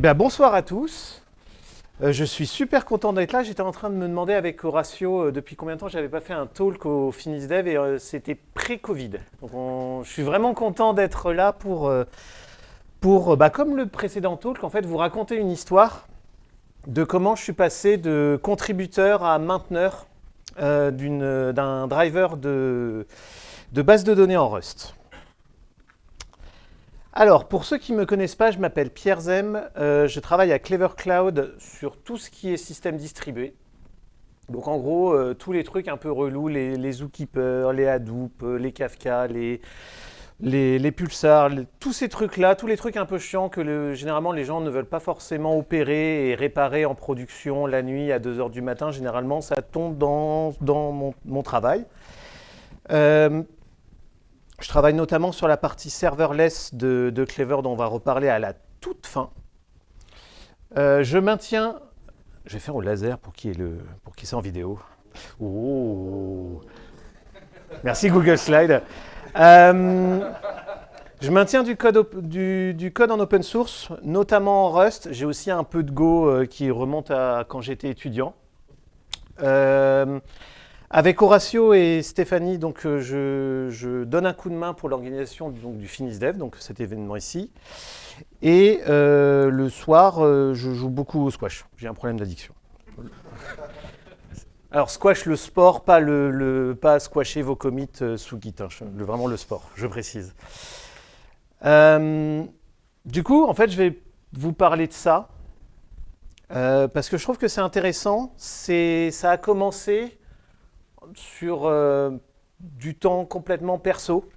bien, bonsoir à tous. Je suis super content d'être là. J'étais en train de me demander avec Horatio depuis combien de temps j'avais pas fait un talk au FinisDev et c'était pré-Covid. Donc je suis vraiment content d'être là pour comme le précédent talk, en fait, vous raconter une histoire de comment je suis passé de contributeur à mainteneur d'un driver de base de données en Rust. Alors, pour ceux qui ne me connaissent pas, je m'appelle Pierre Zem, je travaille à Clever Cloud sur tout ce qui est système distribué. Donc en gros, tous les trucs un peu relous, les Zookeeper, les Hadoop, les Kafka, les Pulsar, tous ces trucs-là, tous les trucs un peu chiants que généralement les gens ne veulent pas forcément opérer et réparer en production la nuit à 2 h du matin. Généralement, ça tombe dans mon travail. Je travaille notamment sur la partie serverless de Clever dont on va reparler à la toute fin. Je maintiens... Je vais faire au laser pour qu'il soit en vidéo. Oh. Merci Google Slide. Je maintiens du code en open source, notamment en Rust. J'ai aussi un peu de Go qui remonte à quand j'étais étudiant. Avec Horatio et Stéphanie, donc, je donne un coup de main pour l'organisation du FinisDev, donc cet événement ici. Et le soir, je joue beaucoup au squash. J'ai un problème d'addiction. Alors squash le sport, pas squasher vos commits sous Git, hein, vraiment le sport, je précise. Du coup, en fait, je vais vous parler de ça, parce que je trouve que c'est intéressant. Ça a commencé sur du temps complètement perso.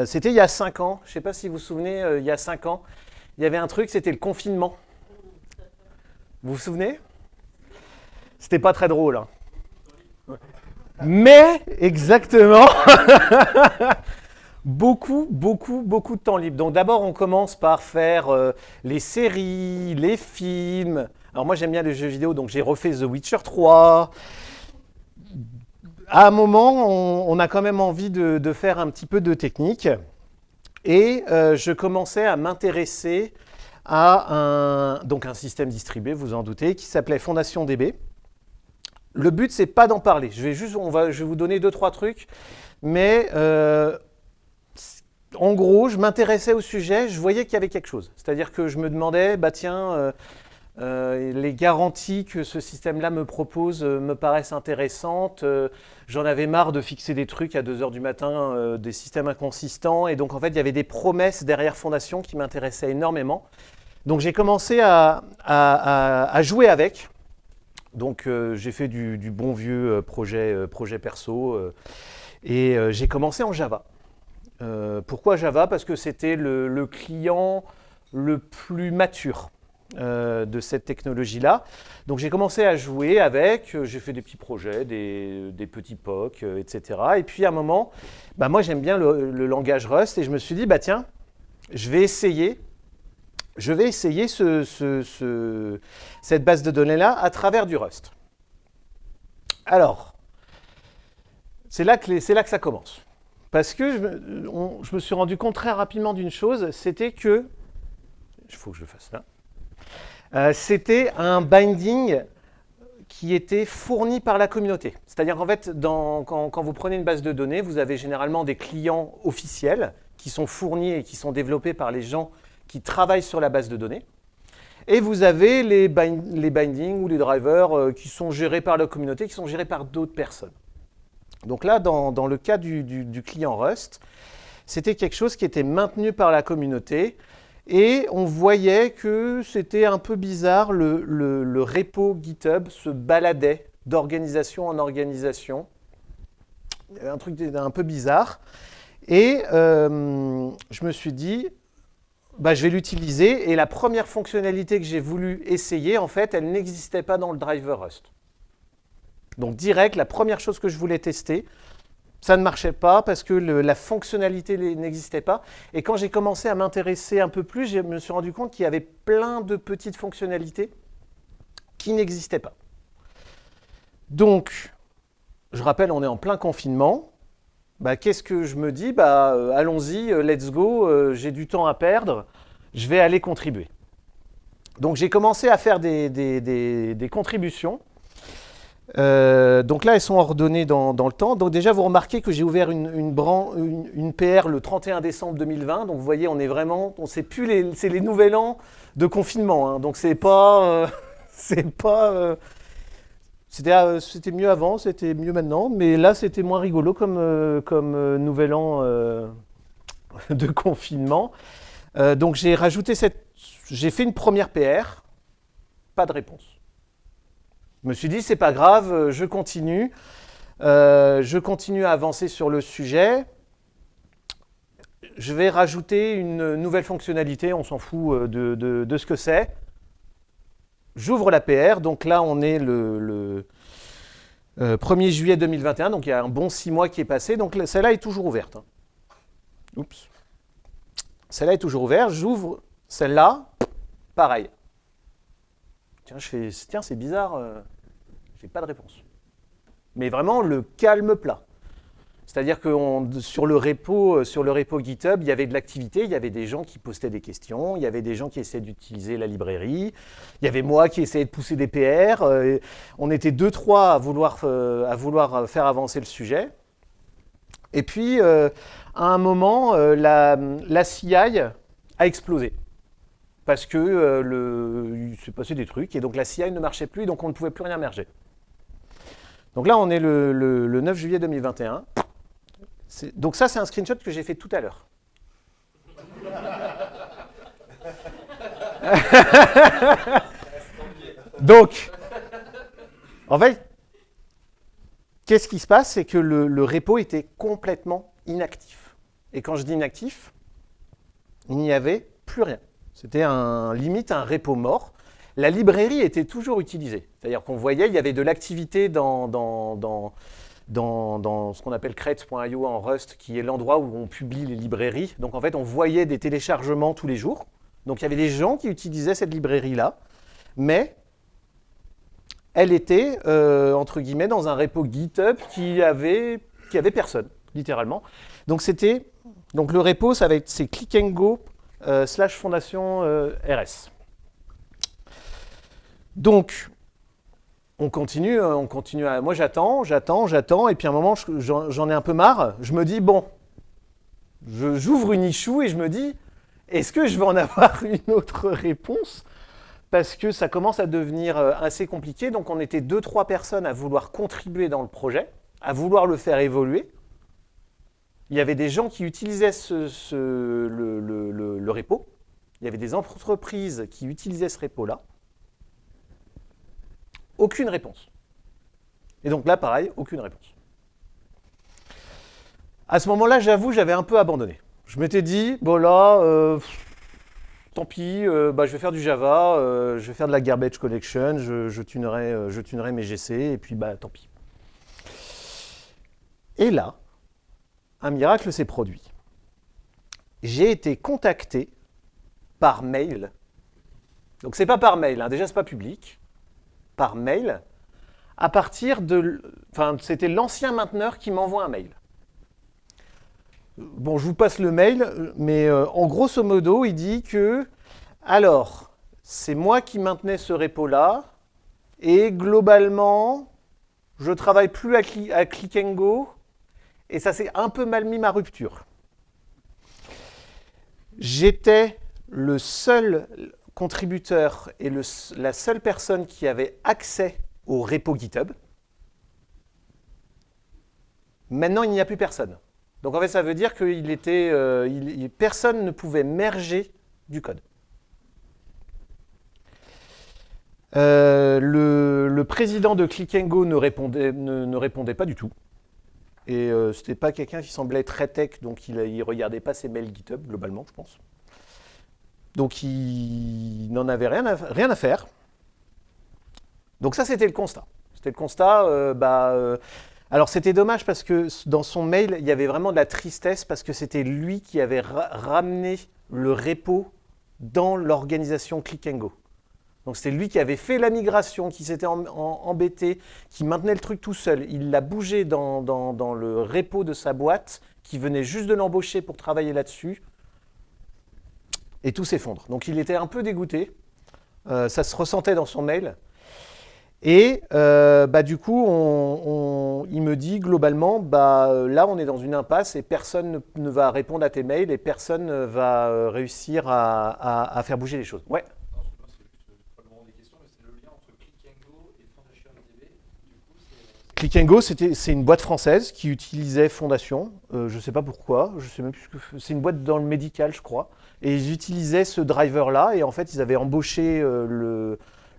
C'était il y a 5 ans, je ne sais pas si vous vous souvenez, il y a 5 ans, il y avait un truc, c'était le confinement. Vous vous souvenez? C'était pas très drôle. Hein. Mais, exactement, beaucoup de temps libre. Donc d'abord, on commence par faire les séries, les films. Alors moi, j'aime bien les jeux vidéo, donc j'ai refait The Witcher 3. À un moment, on a quand même envie de faire un petit peu de technique. Et je commençais à m'intéresser à un système distribué, vous en doutez, qui s'appelait FondationDB. Le but, c'est pas d'en parler. Je vais vous donner 2-3 trucs. Mais en gros, je m'intéressais au sujet, je voyais qu'il y avait quelque chose. C'est-à-dire que je me demandais, les garanties que ce système-là me propose me paraissent intéressantes. J'en avais marre de fixer des trucs à 2 h du matin, des systèmes inconsistants. Et donc, en fait, il y avait des promesses derrière Fondation qui m'intéressaient énormément. Donc, j'ai commencé à jouer avec. Donc, j'ai fait du bon vieux projet perso. Et j'ai commencé en Java. Pourquoi Java? Parce que c'était le client le plus mature de cette technologie-là. Donc j'ai commencé à jouer avec, j'ai fait des petits projets, des petits POC, etc. Et puis à un moment, moi j'aime bien le langage Rust et je me suis dit, tiens, je vais essayer cette base de données-là à travers du Rust. Alors, c'est là que ça commence. Parce que je me suis rendu compte très rapidement d'une chose, c'était que, il faut que je le fasse là, c'était un binding qui était fourni par la communauté. C'est-à-dire qu'en fait, quand vous prenez une base de données, vous avez généralement des clients officiels qui sont fournis et qui sont développés par les gens qui travaillent sur la base de données. Et vous avez les bindings ou les drivers qui sont gérés par la communauté, qui sont gérés par d'autres personnes. Donc là, dans le cas du client Rust, c'était quelque chose qui était maintenu par la communauté et on voyait que c'était un peu bizarre, le repo GitHub se baladait d'organisation en organisation, un truc un peu bizarre. Et je me suis dit, je vais l'utiliser et la première fonctionnalité que j'ai voulu essayer, en fait, elle n'existait pas dans le driver Rust. Donc direct, la première chose que je voulais tester, ça ne marchait pas parce que la fonctionnalité n'existait pas. Et quand j'ai commencé à m'intéresser un peu plus, je me suis rendu compte qu'il y avait plein de petites fonctionnalités qui n'existaient pas. Donc, je rappelle, on est en plein confinement. Qu'est-ce que je me dis? Allons-y, let's go, j'ai du temps à perdre, je vais aller contribuer. Donc j'ai commencé à faire des contributions. Donc là, elles sont ordonnées dans le temps. Donc déjà, vous remarquez que j'ai ouvert une PR le 31 décembre 2020. Donc vous voyez, on est vraiment, on sait plus, c'est les nouvel an de confinement. Hein. Donc c'est pas, c'était mieux avant, c'était mieux maintenant. Mais là, c'était moins rigolo comme nouvel an de confinement. Donc j'ai j'ai fait une première PR, pas de réponse. Je me suis dit, c'est pas grave, je continue à avancer sur le sujet. Je vais rajouter une nouvelle fonctionnalité, on s'en fout de ce que c'est. J'ouvre la PR, donc là on est le 1er juillet 2021, donc il y a un bon 6 mois qui est passé, donc celle-là est toujours ouverte. Hein. Oups. Celle-là est toujours ouverte, j'ouvre celle-là, pareil. Tiens, c'est bizarre, j'ai pas de réponse. Mais vraiment le calme plat. C'est-à-dire que sur le repo GitHub, il y avait de l'activité, il y avait des gens qui postaient des questions, il y avait des gens qui essayaient d'utiliser la librairie, il y avait moi qui essayais de pousser des PR. On était 2-3 à vouloir faire avancer le sujet. Et puis, à un moment, la CI a explosé. Parce que il s'est passé des trucs, et donc la CI ne marchait plus, donc on ne pouvait plus rien merger. Donc là, on est le 9 juillet 2021. Donc ça, c'est un screenshot que j'ai fait tout à l'heure. Donc, en fait, qu'est-ce qui se passe? C'est que le repo était complètement inactif. Et quand je dis inactif, il n'y avait plus rien. C'était limite un repo mort. La librairie était toujours utilisée. C'est-à-dire qu'on voyait, il y avait de l'activité dans ce qu'on appelle crates.io en Rust, qui est l'endroit où on publie les librairies. Donc en fait, on voyait des téléchargements tous les jours. Donc il y avait des gens qui utilisaient cette librairie-là, mais elle était, entre guillemets, dans un repo GitHub qui avait personne, littéralement. Donc le repo, c'est click and go / fondation RS. Donc, on continue. Moi, j'attends, et puis à un moment, j'en ai un peu marre. Je me dis, bon, j'ouvre une issue et je me dis, est-ce que je vais en avoir une autre réponse? Parce que ça commence à devenir assez compliqué. Donc, on était 2-3 personnes à vouloir contribuer dans le projet, à vouloir le faire évoluer. Il y avait des gens qui utilisaient le repo. Il y avait des entreprises qui utilisaient ce repo-là. Aucune réponse. Et donc là, pareil, aucune réponse. À ce moment-là, j'avoue, j'avais un peu abandonné. Je m'étais dit, bon là, tant pis, je vais faire du Java, je vais faire de la garbage collection, je tunerai mes GC, et puis tant pis. Et là, un miracle s'est produit. J'ai été contacté par mail. Donc c'est pas par mail, hein, déjà c'est pas public. Par mail, à partir c'était l'ancien mainteneur qui m'envoie un mail. Bon, je vous passe le mail, mais en grosso modo, il dit que, alors, c'est moi qui maintenais ce repo-là, et globalement, je travaille plus à Click and Go, et ça s'est un peu mal mis ma rupture. J'étais le seul contributeur et la seule personne qui avait accès au repo GitHub. Maintenant, il n'y a plus personne. Donc en fait, ça veut dire que personne ne pouvait merger du code. Le président de Click and Go ne répondait pas du tout. Et c'était pas quelqu'un qui semblait très tech, donc il regardait pas ses mails GitHub, globalement, je pense. Donc il n'en avait rien à faire. Donc ça, c'était le constat. C'était le constat, alors c'était dommage parce que dans son mail, il y avait vraiment de la tristesse parce que c'était lui qui avait ramené le repo dans l'organisation Click and Go. Donc c'était lui qui avait fait la migration, qui s'était embêté, qui maintenait le truc tout seul. Il l'a bougé dans le repo de sa boîte, qui venait juste de l'embaucher pour travailler là-dessus. Et tout s'effondre. Donc il était un peu dégoûté. Ça se ressentait dans son mail. Et du coup, il me dit globalement, là, on est dans une impasse et personne ne va répondre à tes mails et personne ne va réussir à faire bouger les choses. Ouais. Non, excuse-moi, c'est juste pas le moment des questions, mais c'est le lien entre Click and Go et Fondation DB. Du coup, Click and Go, c'est une boîte française qui utilisait Fondation. Je ne sais pas pourquoi. Je sais même plus c'est une boîte dans le médical, je crois. Et ils utilisaient ce driver-là. Et en fait, ils avaient embauché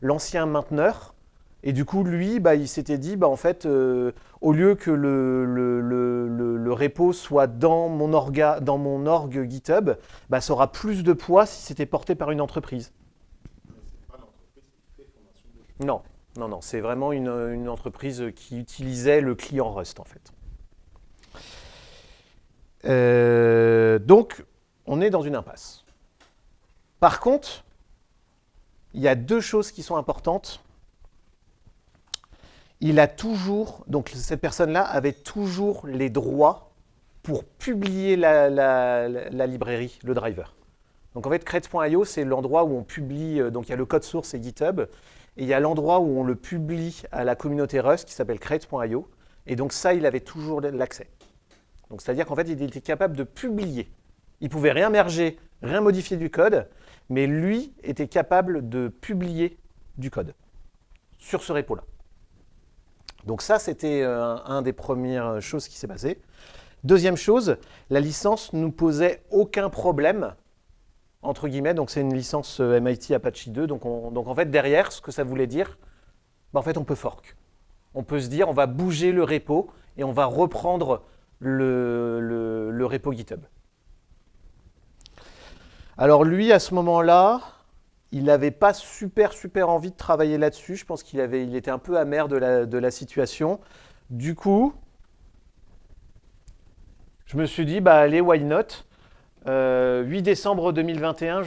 l'ancien mainteneur. Et du coup, lui, il s'était dit, en fait, au lieu que le repo soit dans mon org GitHub, ça aura plus de poids si c'était porté par une entreprise. c'est pas l'entreprise qui fait Fondation DB. Non, non, non, c'est vraiment une entreprise qui utilisait le client Rust, en fait. Donc, on est dans une impasse. Par contre, il y a deux choses qui sont importantes. Donc cette personne-là avait toujours les droits pour publier la librairie, le driver. Donc en fait, crates.io, c'est l'endroit où on publie, donc il y a le code source et GitHub, et il y a l'endroit où on le publie à la communauté Rust qui s'appelle crates.io, et donc ça, il avait toujours l'accès. Donc c'est-à-dire qu'en fait, il était capable de publier. Il pouvait rien merger, rien modifier du code, mais lui était capable de publier du code sur ce repo-là. Donc ça, c'était un des premières choses qui s'est passé. Deuxième chose, la licence ne nous posait aucun problème, entre guillemets. Donc c'est une licence MIT Apache 2. Donc en fait, derrière, ce que ça voulait dire, en fait, on peut fork. On peut se dire, on va bouger le repo et on va reprendre le repo GitHub. Alors lui, à ce moment-là, il n'avait pas super envie de travailler là-dessus. Je pense qu'il était un peu amer de la situation. Du coup, je me suis dit, allez, why not 8 décembre 2021,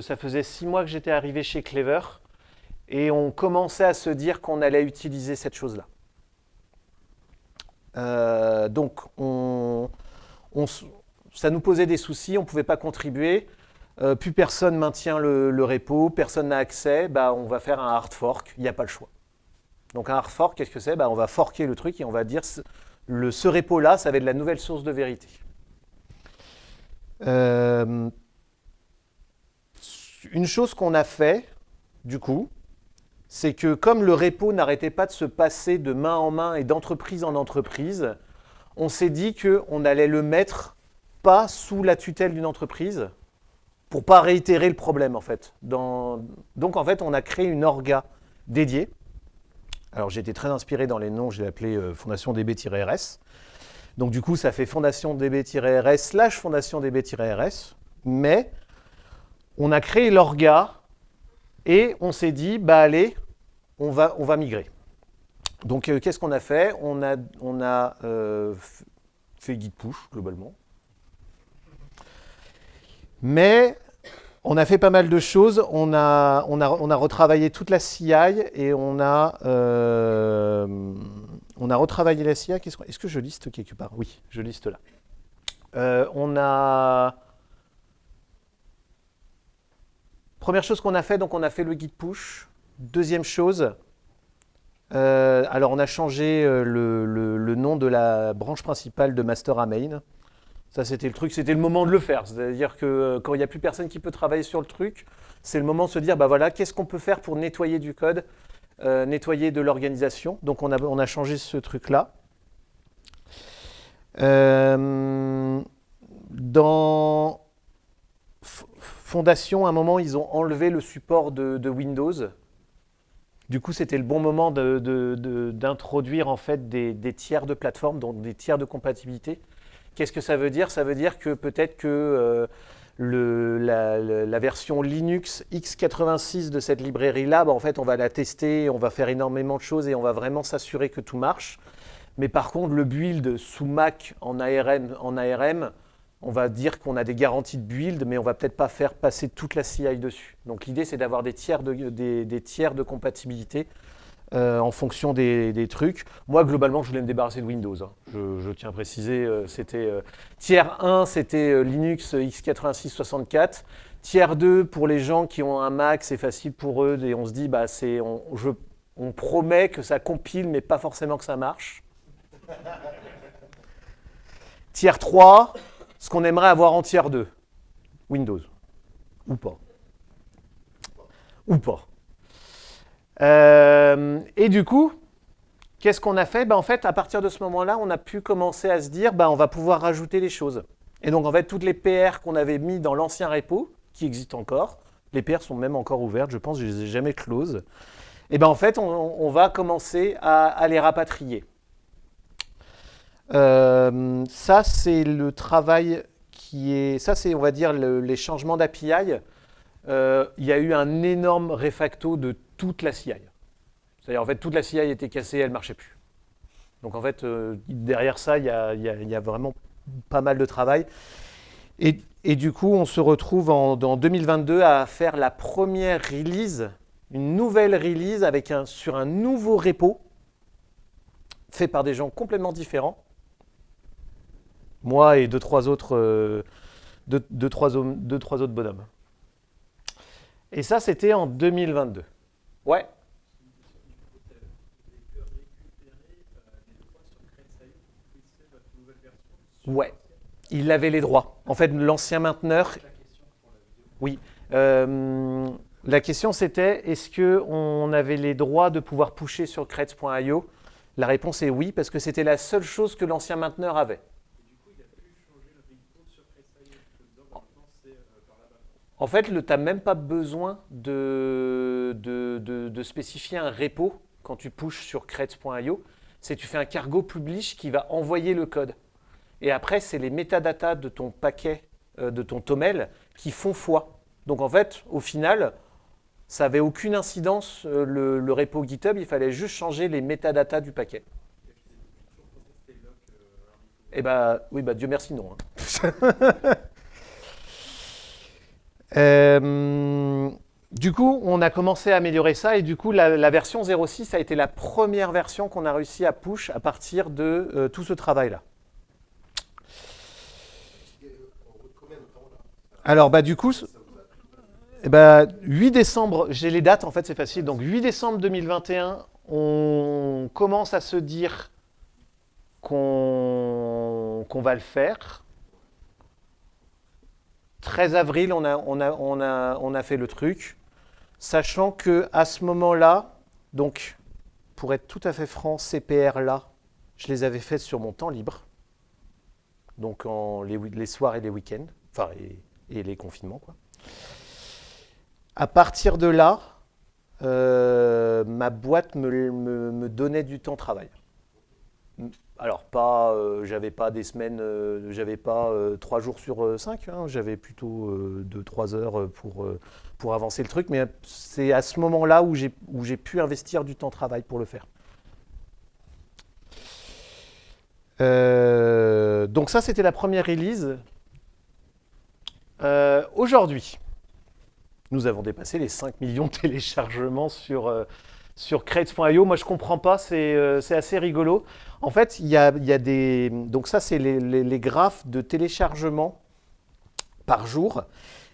ça faisait 6 mois que j'étais arrivé chez Clever et on commençait à se dire qu'on allait utiliser cette chose-là. Donc, ça nous posait des soucis, on ne pouvait pas contribuer. Plus personne maintient le repo, personne n'a accès, on va faire un hard fork, il n'y a pas le choix. Donc un hard fork, qu'est-ce que c'est ? On va forker le truc et on va dire ce repo-là, ça va être la nouvelle source de vérité. Une chose qu'on a fait, du coup, c'est que comme le repo n'arrêtait pas de se passer de main en main et d'entreprise en entreprise, on s'est dit qu'on allait le mettre pas sous la tutelle d'une entreprise, pour ne pas réitérer le problème, en fait. Donc, en fait, on a créé une orga dédiée. Alors, j'ai été très inspiré dans les noms, je l'ai appelé Fondation DB-RS. Donc, du coup, ça fait Fondation DB-RS / Fondation DB-RS. Mais, on a créé l'orga et on s'est dit, allez, on va migrer. Donc, qu'est-ce qu'on a fait ? On a fait git push, globalement. Mais on a fait pas mal de choses. On a retravaillé toute la CI et on a retravaillé la CI. Est-ce que je liste quelque part ? Oui, je liste là. Première chose qu'on a fait, donc on a fait le git push. Deuxième chose, alors on a changé le nom de la branche principale de master à main. Ça, c'était le truc, c'était le moment de le faire. C'est-à-dire que quand il n'y a plus personne qui peut travailler sur le truc, c'est le moment de se dire, voilà, qu'est-ce qu'on peut faire pour nettoyer du code, nettoyer de l'organisation. Donc, on a changé ce truc-là. Dans Fondation, à un moment, ils ont enlevé le support de Windows. Du coup, c'était le bon moment d'introduire en fait des tiers de plateforme, donc des tiers de compatibilité. Qu'est-ce que ça veut dire ? Ça veut dire que peut-être que la version Linux x86 de cette librairie-là, en fait, on va la tester, on va faire énormément de choses et on va vraiment s'assurer que tout marche. Mais par contre, le build sous Mac en ARM, on va dire qu'on a des garanties de build, mais on ne va peut-être pas faire passer toute la CI dessus. Donc l'idée, c'est d'avoir des tiers de compatibilité en fonction des trucs. Moi, globalement, je voulais me débarrasser de Windows. Je tiens à préciser, tiers 1, c'était Linux x86 64. Tier 2, pour les gens qui ont un Mac, c'est facile pour eux, et on se dit, bah, on promet que ça compile, mais pas forcément que ça marche. Tier 3, ce qu'on aimerait avoir en Tier 2, Windows. Ou pas. Ou pas. Et du coup, qu'est-ce qu'on a fait? En fait, à partir de ce moment-là, on a pu commencer à se dire, on va pouvoir rajouter les choses. Et donc, en fait, toutes les PR qu'on avait mis dans l'ancien repo, qui existent encore, les PR sont même encore ouvertes, je pense, je ne les ai jamais closes. Et en fait, on va commencer à les rapatrier. Ça, c'est le travail qui est... Ça, c'est, on va dire, les changements d'API. Il y a eu un énorme refacto de toute la CI. C'est-à-dire, en fait, toute la CI était cassée, elle ne marchait plus. Donc, en fait, derrière ça, il y a vraiment pas mal de travail. Et du coup, on se retrouve en 2022 à faire la première release, une nouvelle release sur un nouveau repo fait par des gens complètement différents. Moi et deux, trois autres bonhommes. Et ça, c'était en 2022. Ouais. Ouais. Il avait les droits. En fait, l'ancien mainteneur... Oui. La question, c'était, est-ce qu'on avait les droits de pouvoir pusher sur creds.io? La réponse est oui, parce que c'était la seule chose que l'ancien mainteneur avait. En fait, tu n'as même pas besoin de spécifier un repo quand tu pushes sur creds.io. C'est tu fais un cargo publish qui va envoyer le code. Et après, c'est les métadatas de ton paquet, de ton toml, qui font foi. Donc en fait, au final, ça n'avait aucune incidence, le repo GitHub, il fallait juste changer les métadatas du paquet. Eh bien, oui, Dieu merci, non. Du coup, on a commencé à améliorer ça et du coup, la version 0.6 a été la première version qu'on a réussi à push à partir de tout ce travail-là. Alors, du coup, 8 décembre, j'ai les dates, en fait, c'est facile. Donc, 8 décembre 2021, on commence à se dire qu'on va le faire. 13 avril, on a fait le truc, sachant qu'à ce moment-là, donc, pour être tout à fait franc, ces PR-là, je les avais faites sur mon temps libre, donc les soirs et les week-ends, enfin, et les confinements, quoi. À partir de là, ma boîte me donnait du temps de travail. Alors, j'avais pas des semaines, j'avais pas 3 jours sur 5, hein, j'avais plutôt 2-3 heures pour avancer le truc, mais c'est à ce moment-là où j'ai pu investir du temps de travail pour le faire. Donc ça, c'était la première release. Aujourd'hui, nous avons dépassé les 5 millions de téléchargements sur creds.io. Moi, je ne comprends pas, c'est assez rigolo. En fait, il y a des... Donc ça, c'est les graphes de téléchargement par jour.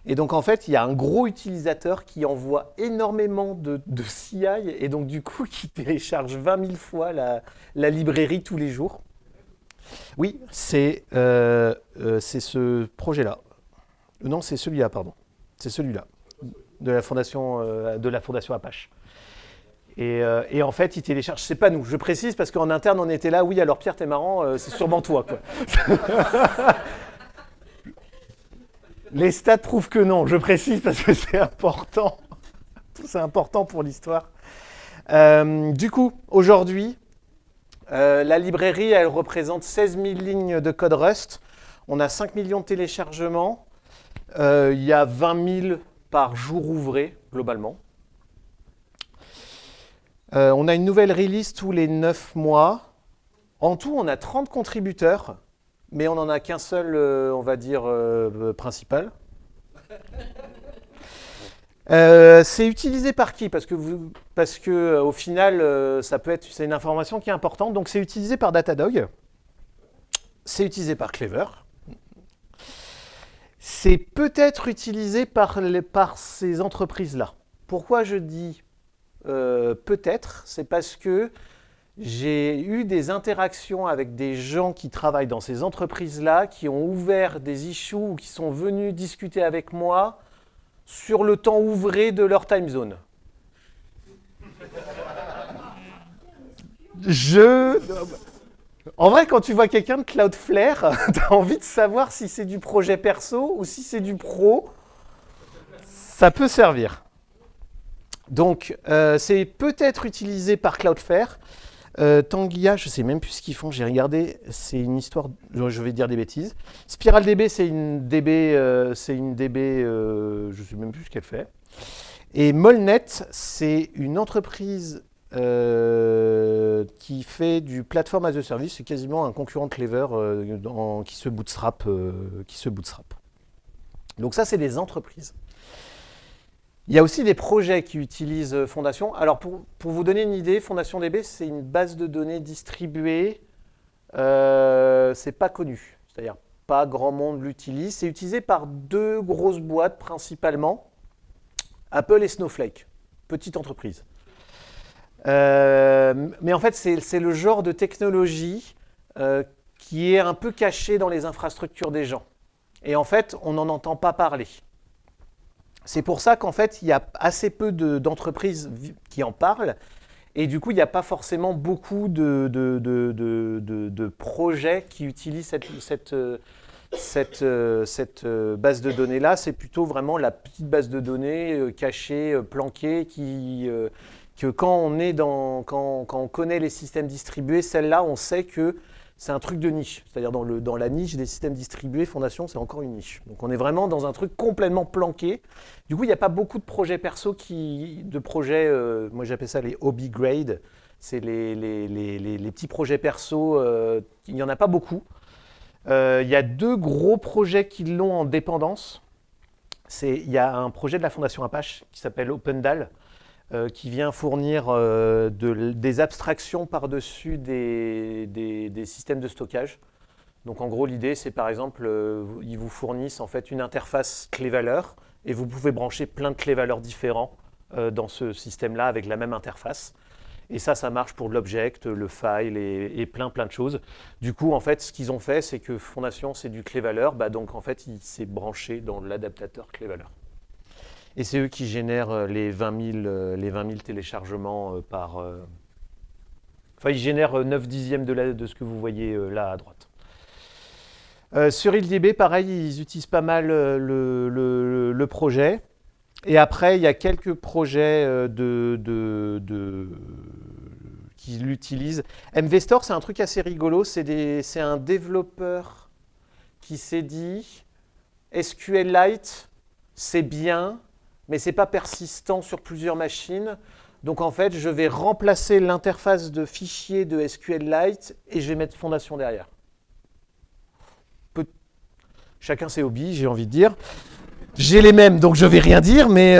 Et donc, en fait, il y a un gros utilisateur qui envoie énormément de CI et donc, du coup, qui télécharge 20 000 fois la librairie tous les jours. Oui, c'est ce projet-là. Non, c'est celui-là, pardon. C'est celui-là, de la fondation Apache. Et en fait, il télécharge. C'est pas nous, je précise, parce qu'en interne, on était là. Oui, alors Pierre, t'es marrant, c'est sûrement toi, quoi. Les stats prouvent que non, je précise, parce que c'est important. C'est important pour l'histoire. Du coup, aujourd'hui, la librairie, elle représente 16 000 lignes de code Rust. On a 5 millions de téléchargements. Il y a 20 000 par jour ouvré, globalement. On a une nouvelle release tous les 9 mois. En tout, on a 30 contributeurs, mais on n'en a qu'un seul, on va dire, principal. C'est utilisé par qui? Parce que au final, c'est une information qui est importante. Donc, c'est utilisé par Datadog. C'est utilisé par Clever. c'est peut-être utilisé par ces entreprises-là. Pourquoi je dis peut-être? C'est parce que j'ai eu des interactions avec des gens qui travaillent dans ces entreprises-là, qui ont ouvert des issues ou qui sont venus discuter avec moi sur le temps ouvré de leur time zone. En vrai, quand tu vois quelqu'un de Cloudflare, tu as envie de savoir si c'est du projet perso ou si c'est du pro. Ça peut servir. Donc, c'est peut-être utilisé par Cloudflare. Tanguia, je ne sais même plus ce qu'ils font, j'ai regardé, c'est une histoire, je vais dire des bêtises. SpiralDB, c'est une DB, je ne sais même plus ce qu'elle fait. Et Molnet, c'est une entreprise qui fait du platform as a service, c'est quasiment un concurrent de Clever qui se bootstrap. Donc ça, c'est des entreprises. Il y a aussi des projets qui utilisent Fondation. Alors, pour vous donner une idée, FondationDB, c'est une base de données distribuée. C'est pas connu. C'est-à-dire, pas grand monde l'utilise. C'est utilisé par deux grosses boîtes principalement. Apple et Snowflake. Petite entreprise. Mais en fait, c'est le genre de technologie qui est un peu cachée dans les infrastructures des gens. Et en fait, on n'en entend pas parler. C'est pour ça qu'en fait, il y a assez peu d'entreprises qui en parlent. Et du coup, il n'y a pas forcément beaucoup de projets qui utilisent cette base de données-là. C'est plutôt vraiment la petite base de données cachée, planquée, que quand on connaît les systèmes distribués, celle-là, on sait que c'est un truc de niche. C'est-à-dire dans la niche des systèmes distribués, Fondation, c'est encore une niche. Donc on est vraiment dans un truc complètement planqué. Du coup, il n'y a pas beaucoup de projets perso moi j'appelle ça les hobby grade. C'est les petits projets perso, il n'y en a pas beaucoup. Il y a deux gros projets qui l'ont en dépendance. Il y a un projet de la Fondation Apache qui s'appelle OpenDAL, qui vient fournir des abstractions par-dessus des systèmes de stockage. Donc en gros, l'idée, c'est par exemple, ils vous fournissent en fait une interface clé-valeur et vous pouvez brancher plein de clés-valeurs différents dans ce système-là avec la même interface. Et ça marche pour l'object, le file et plein de choses. Du coup, en fait, ce qu'ils ont fait, c'est que Fondation, c'est du clé-valeur. Donc en fait, il s'est branché dans l'adaptateur clé-valeur. Et c'est eux qui génèrent les 20 000 téléchargements par... Enfin, ils génèrent 9 dixièmes de ce que vous voyez là à droite. Sur ILDB, pareil, ils utilisent pas mal le projet. Et après, il y a quelques projets qui l'utilisent. MVStore, c'est un truc assez rigolo. C'est un développeur qui s'est dit SQLite, c'est bien, mais ce n'est pas persistant sur plusieurs machines. Donc en fait, je vais remplacer l'interface de fichier de SQLite et je vais mettre Fondation derrière. Chacun ses hobbies, j'ai envie de dire. J'ai les mêmes, donc je ne vais rien dire, mais,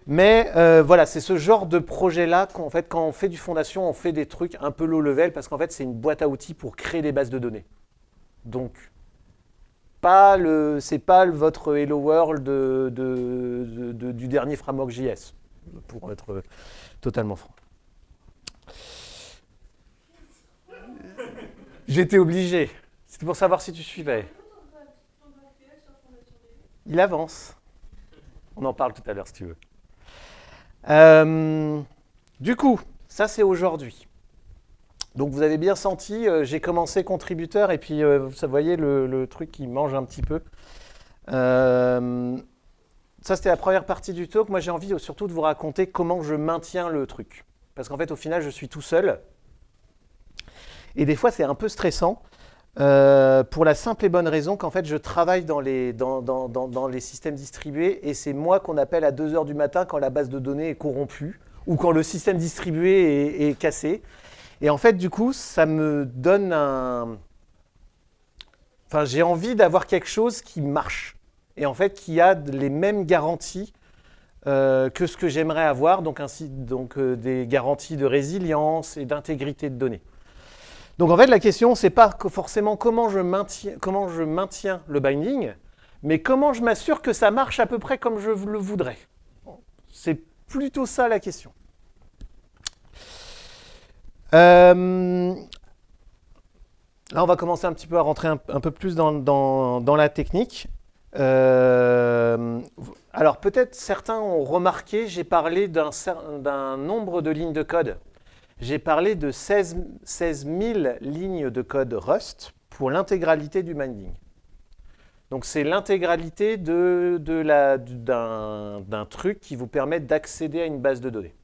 voilà, c'est ce genre de projet-là qu'en fait, quand on fait du Fondation, on fait des trucs un peu low level parce qu'en fait, c'est une boîte à outils pour créer des bases de données. Donc, c'est pas votre Hello World du dernier framework JS, pour être totalement franc. J'étais obligé. C'était pour savoir si tu suivais. Il avance. On en parle tout à l'heure si tu veux. Du coup, ça c'est aujourd'hui. Donc vous avez bien senti, j'ai commencé contributeur et puis vous voyez le truc qui mange un petit peu. Ça c'était la première partie du talk. Moi j'ai envie surtout de vous raconter comment je maintiens le truc. Parce qu'en fait au final je suis tout seul. Et des fois c'est un peu stressant. Pour la simple et bonne raison qu'en fait je travaille dans les systèmes distribués et c'est moi qu'on appelle à 2h du matin quand la base de données est corrompue ou quand le système distribué est cassé. Et en fait du coup ça me donne j'ai envie d'avoir quelque chose qui marche et en fait qui a les mêmes garanties que ce que j'aimerais avoir, donc des garanties de résilience et d'intégrité de données. Donc en fait, la question, c'est pas forcément comment je maintiens le binding, mais comment je m'assure que ça marche à peu près comme je le voudrais? C'est plutôt ça la question. Là, on va commencer un petit peu à rentrer un peu plus dans la technique. Alors, peut-être certains ont remarqué, j'ai parlé d'un nombre de lignes de code. J'ai parlé de 16 000 lignes de code Rust pour l'intégralité du binding. Donc, c'est l'intégralité d'un truc qui vous permet d'accéder à une base de données.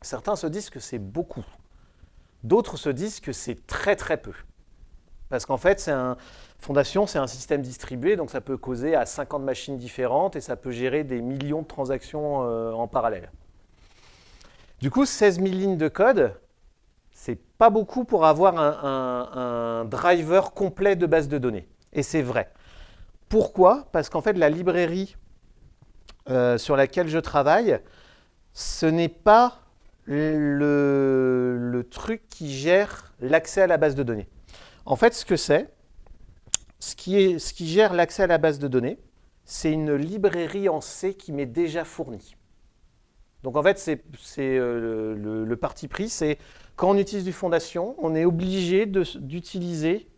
Certains se disent que c'est beaucoup. D'autres se disent que c'est très très peu. Parce qu'en fait, Fondation, c'est un système distribué, donc ça peut causer à 50 machines différentes et ça peut gérer des millions de transactions en parallèle. Du coup, 16 000 lignes de code, c'est pas beaucoup pour avoir un driver complet de base de données. Et c'est vrai. Pourquoi? Parce qu'en fait, la librairie sur laquelle je travaille, ce n'est pas le truc qui gère l'accès à la base de données. En fait, ce qui gère l'accès à la base de données, c'est une librairie en C qui m'est déjà fournie. Donc en fait, le parti pris, c'est quand on utilise du Fondation, on est obligé d'utiliser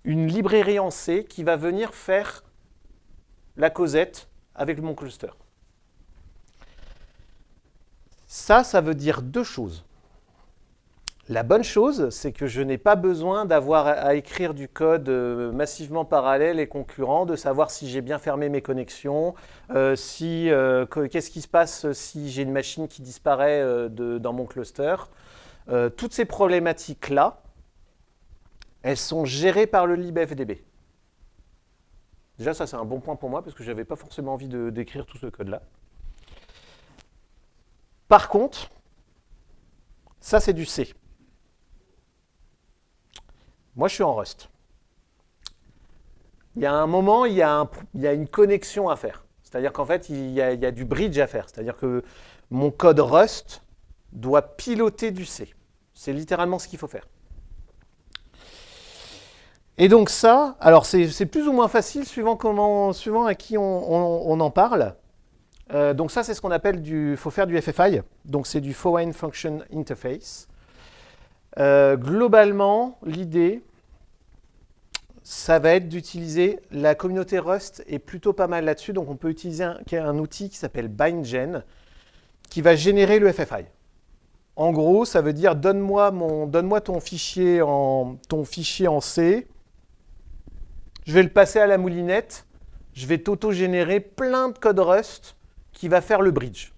une librairie en C qui va venir faire la causette avec mon cluster. Ça veut dire deux choses. La bonne chose, c'est que je n'ai pas besoin d'avoir à écrire du code massivement parallèle et concurrent, de savoir si j'ai bien fermé mes connexions, qu'est-ce qui se passe si j'ai une machine qui disparaît dans mon cluster. Toutes ces problématiques-là, elles sont gérées par le libfdb. Déjà, ça, c'est un bon point pour moi parce que je n'avais pas forcément envie d'écrire tout ce code-là. Par contre, ça, c'est du C. Moi, je suis en Rust. Il y a un moment, il y a une connexion à faire. C'est-à-dire qu'en fait, il y a du bridge à faire. C'est-à-dire que mon code Rust doit piloter du C. C'est littéralement ce qu'il faut faire. Et donc ça, alors c'est plus ou moins facile suivant à qui on en parle. Donc ça, c'est ce qu'on appelle faut faire du FFI. Donc c'est du Foreign Function Interface. Globalement, l'idée, ça va être d'utiliser, la communauté Rust est plutôt pas mal là-dessus, donc on peut utiliser un outil qui s'appelle BindGen, qui va générer le FFI. En gros, ça veut dire donne-moi ton fichier en C, je vais le passer à la moulinette, je vais t'auto-générer plein de code Rust qui va faire le bridge.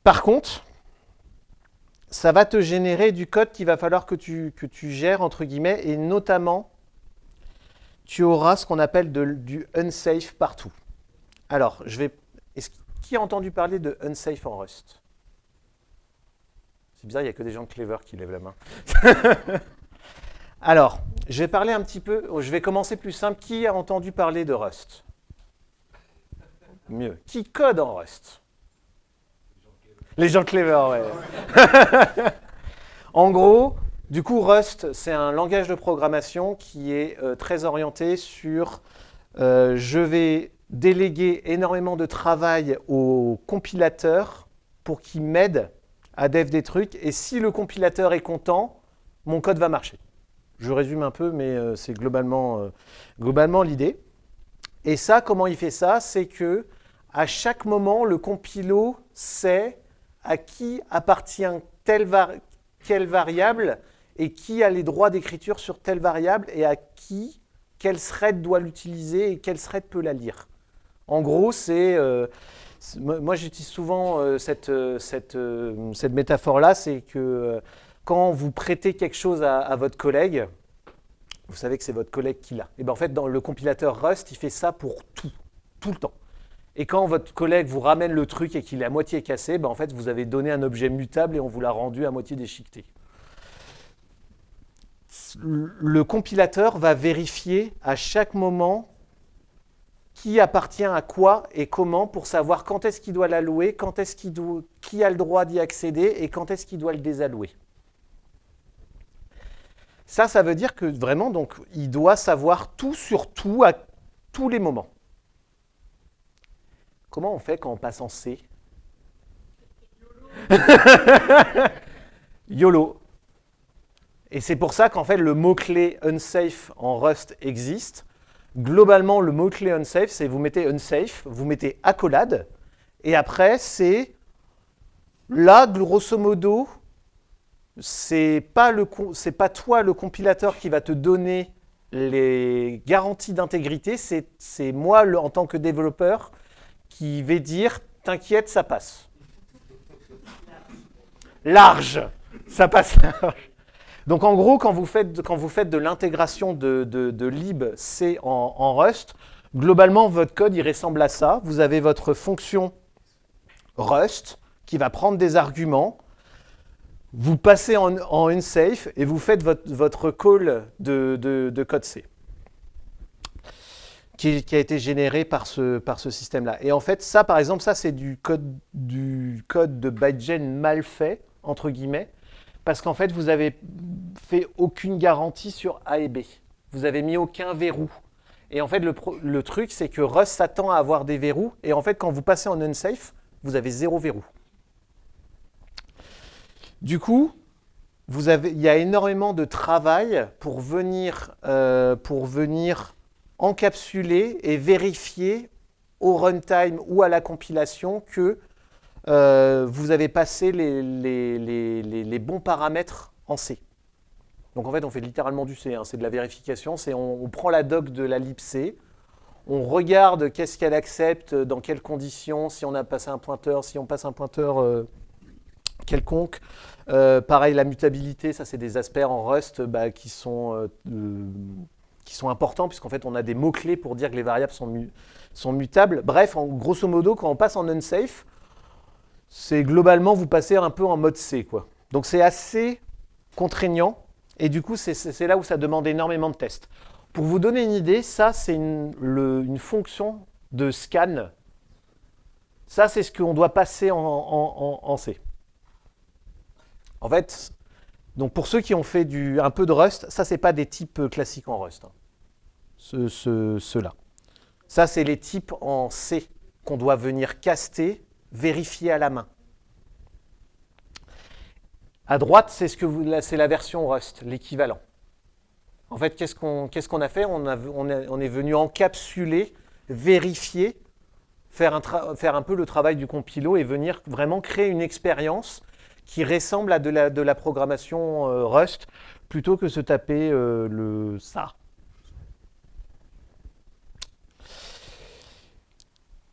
Par contre, ça va te générer du code qu'il va falloir que tu gères, entre guillemets, et notamment, tu auras ce qu'on appelle du unsafe partout. Alors, qui a entendu parler de unsafe en Rust? C'est bizarre, il n'y a que des gens clever qui lèvent la main. Alors, je vais parler un petit peu, je vais commencer plus simple. Qui a entendu parler de Rust? Mieux. Qui code en Rust? Les gens clever, ouais. En gros, du coup, Rust, c'est un langage de programmation qui est très orienté sur je vais déléguer énormément de travail au compilateur pour qu'il m'aide à dev des trucs. Et si le compilateur est content, mon code va marcher. Je résume un peu, mais c'est globalement l'idée. Et ça, comment il fait ça? C'est que à chaque moment, le compilo sait à qui appartient quelle variable et qui a les droits d'écriture sur telle variable et à qui, quel thread doit l'utiliser et quel thread peut la lire. En gros, moi j'utilise souvent cette métaphore-là, c'est que quand vous prêtez quelque chose à votre collègue, vous savez que c'est votre collègue qui l'a. Et bien en fait, dans le compilateur Rust, il fait ça pour tout le temps. Et quand votre collègue vous ramène le truc et qu'il est à moitié cassé, ben en fait, vous avez donné un objet mutable et on vous l'a rendu à moitié déchiqueté. Le compilateur va vérifier à chaque moment qui appartient à quoi et comment pour savoir quand est-ce qu'il doit l'allouer, qui a le droit d'y accéder et quand est-ce qu'il doit le désallouer. Ça veut dire que vraiment, donc, il doit savoir tout sur tout à tous les moments. Comment on fait quand on passe en C? YOLO. Et c'est pour ça qu'en fait, le mot-clé unsafe en Rust existe. Globalement, le mot-clé unsafe, c'est vous mettez unsafe, vous mettez accolade, et après, c'est là, grosso modo, c'est pas toi le compilateur qui va te donner les garanties d'intégrité, c'est moi en tant que développeur qui vais dire t'inquiète, ça passe. Large, ça passe large. Donc en gros, quand vous faites de l'intégration de lib C en Rust, globalement votre code il ressemble à ça. Vous avez votre fonction Rust qui va prendre des arguments. Vous passez en unsafe et vous faites votre call de code C qui a été généré par ce système-là. Et en fait, ça, par exemple, ça, c'est du code de ByteGen mal fait, entre guillemets, parce qu'en fait, vous n'avez fait aucune garantie sur A et B. Vous n'avez mis aucun verrou. Et en fait, le truc, c'est que Rust s'attend à avoir des verrous. Et en fait, quand vous passez en unsafe, vous avez 0 verrou. Du coup, il y a énormément de travail pour venir encapsuler et vérifier au runtime ou à la compilation que vous avez passé les bons paramètres en C. Donc en fait, on fait littéralement du C, hein, c'est de la vérification. On prend la doc de la libc, on regarde qu'est-ce qu'elle accepte, dans quelles conditions, si on a passé un pointeur, si on passe un pointeur quelconque. Pareil, la mutabilité, ça c'est des aspects en Rust qui sont importants, puisqu'en fait on a des mots-clés pour dire que les variables sont mutables. Bref, grosso modo, quand on passe en unsafe, c'est globalement vous passez un peu en mode C, quoi. Donc c'est assez contraignant, et du coup c'est là où ça demande énormément de tests. Pour vous donner une idée, ça c'est une fonction de scan. Ça c'est ce qu'on doit passer en C. En fait, donc pour ceux qui ont fait un peu de Rust, ça c'est pas des types classiques en Rust, hein. Ceux-là. Ça c'est les types en C qu'on doit venir caster, vérifier à la main. À droite, c'est la version Rust, l'équivalent. En fait, qu'est-ce qu'on a fait? On est venu encapsuler, vérifier, faire un peu le travail du compilo et venir vraiment créer une expérience qui ressemble à de la programmation Rust, plutôt que se taper ça.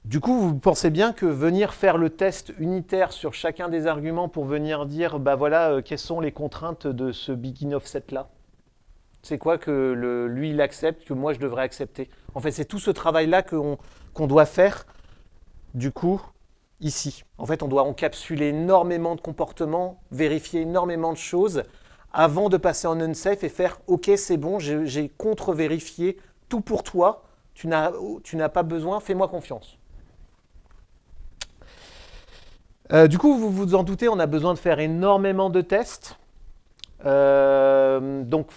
Du coup, vous pensez bien que venir faire le test unitaire sur chacun des arguments pour venir dire, voilà, quelles sont les contraintes de ce begin offset-là? C'est quoi que lui, il accepte, que moi, je devrais accepter? En fait, c'est tout ce travail-là qu'on doit faire, du coup, ici. En fait, on doit encapsuler énormément de comportements, vérifier énormément de choses, avant de passer en unsafe et faire « Ok, c'est bon, j'ai contre-vérifié tout pour toi, tu n'as pas besoin, fais-moi confiance ». Du coup, vous vous en doutez, on a besoin de faire énormément de tests. Donc,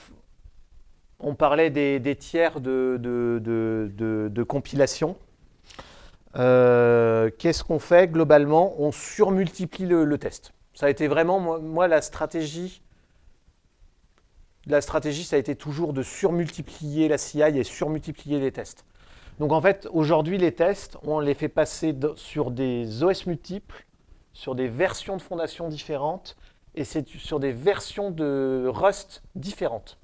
on parlait des tiers de compilation. Qu'est-ce qu'on fait globalement? On surmultiplie le test. Ça a été vraiment, moi la stratégie, ça a été toujours de surmultiplier la CI et surmultiplier les tests. Donc en fait, aujourd'hui, les tests, on les fait passer sur des OS multiples, sur des versions de fondation différentes, et c'est sur des versions de Rust différentes.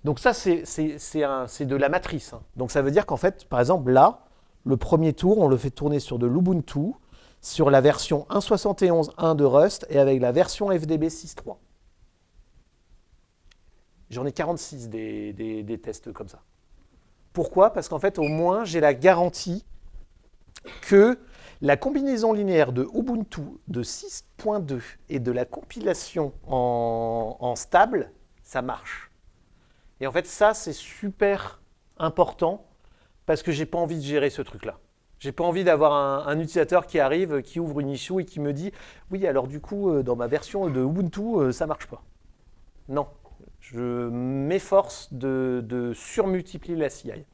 Donc ça, c'est de la matrice, hein. Donc ça veut dire qu'en fait, par exemple, là, le premier tour, on le fait tourner sur de l'Ubuntu, sur la version 1.71.1 de Rust, et avec la version FDB 6.3. J'en ai 46 des tests comme ça. Pourquoi? Parce qu'en fait, au moins, j'ai la garantie que la combinaison linéaire de Ubuntu de 6.2 et de la compilation en stable, ça marche. Et en fait, ça, c'est super important parce que je n'ai pas envie de gérer ce truc-là. Je n'ai pas envie d'avoir un utilisateur qui arrive, qui ouvre une issue et qui me dit « Oui, alors du coup, dans ma version de Ubuntu, ça ne marche pas. » Non, Je m'efforce de surmultiplier la CI.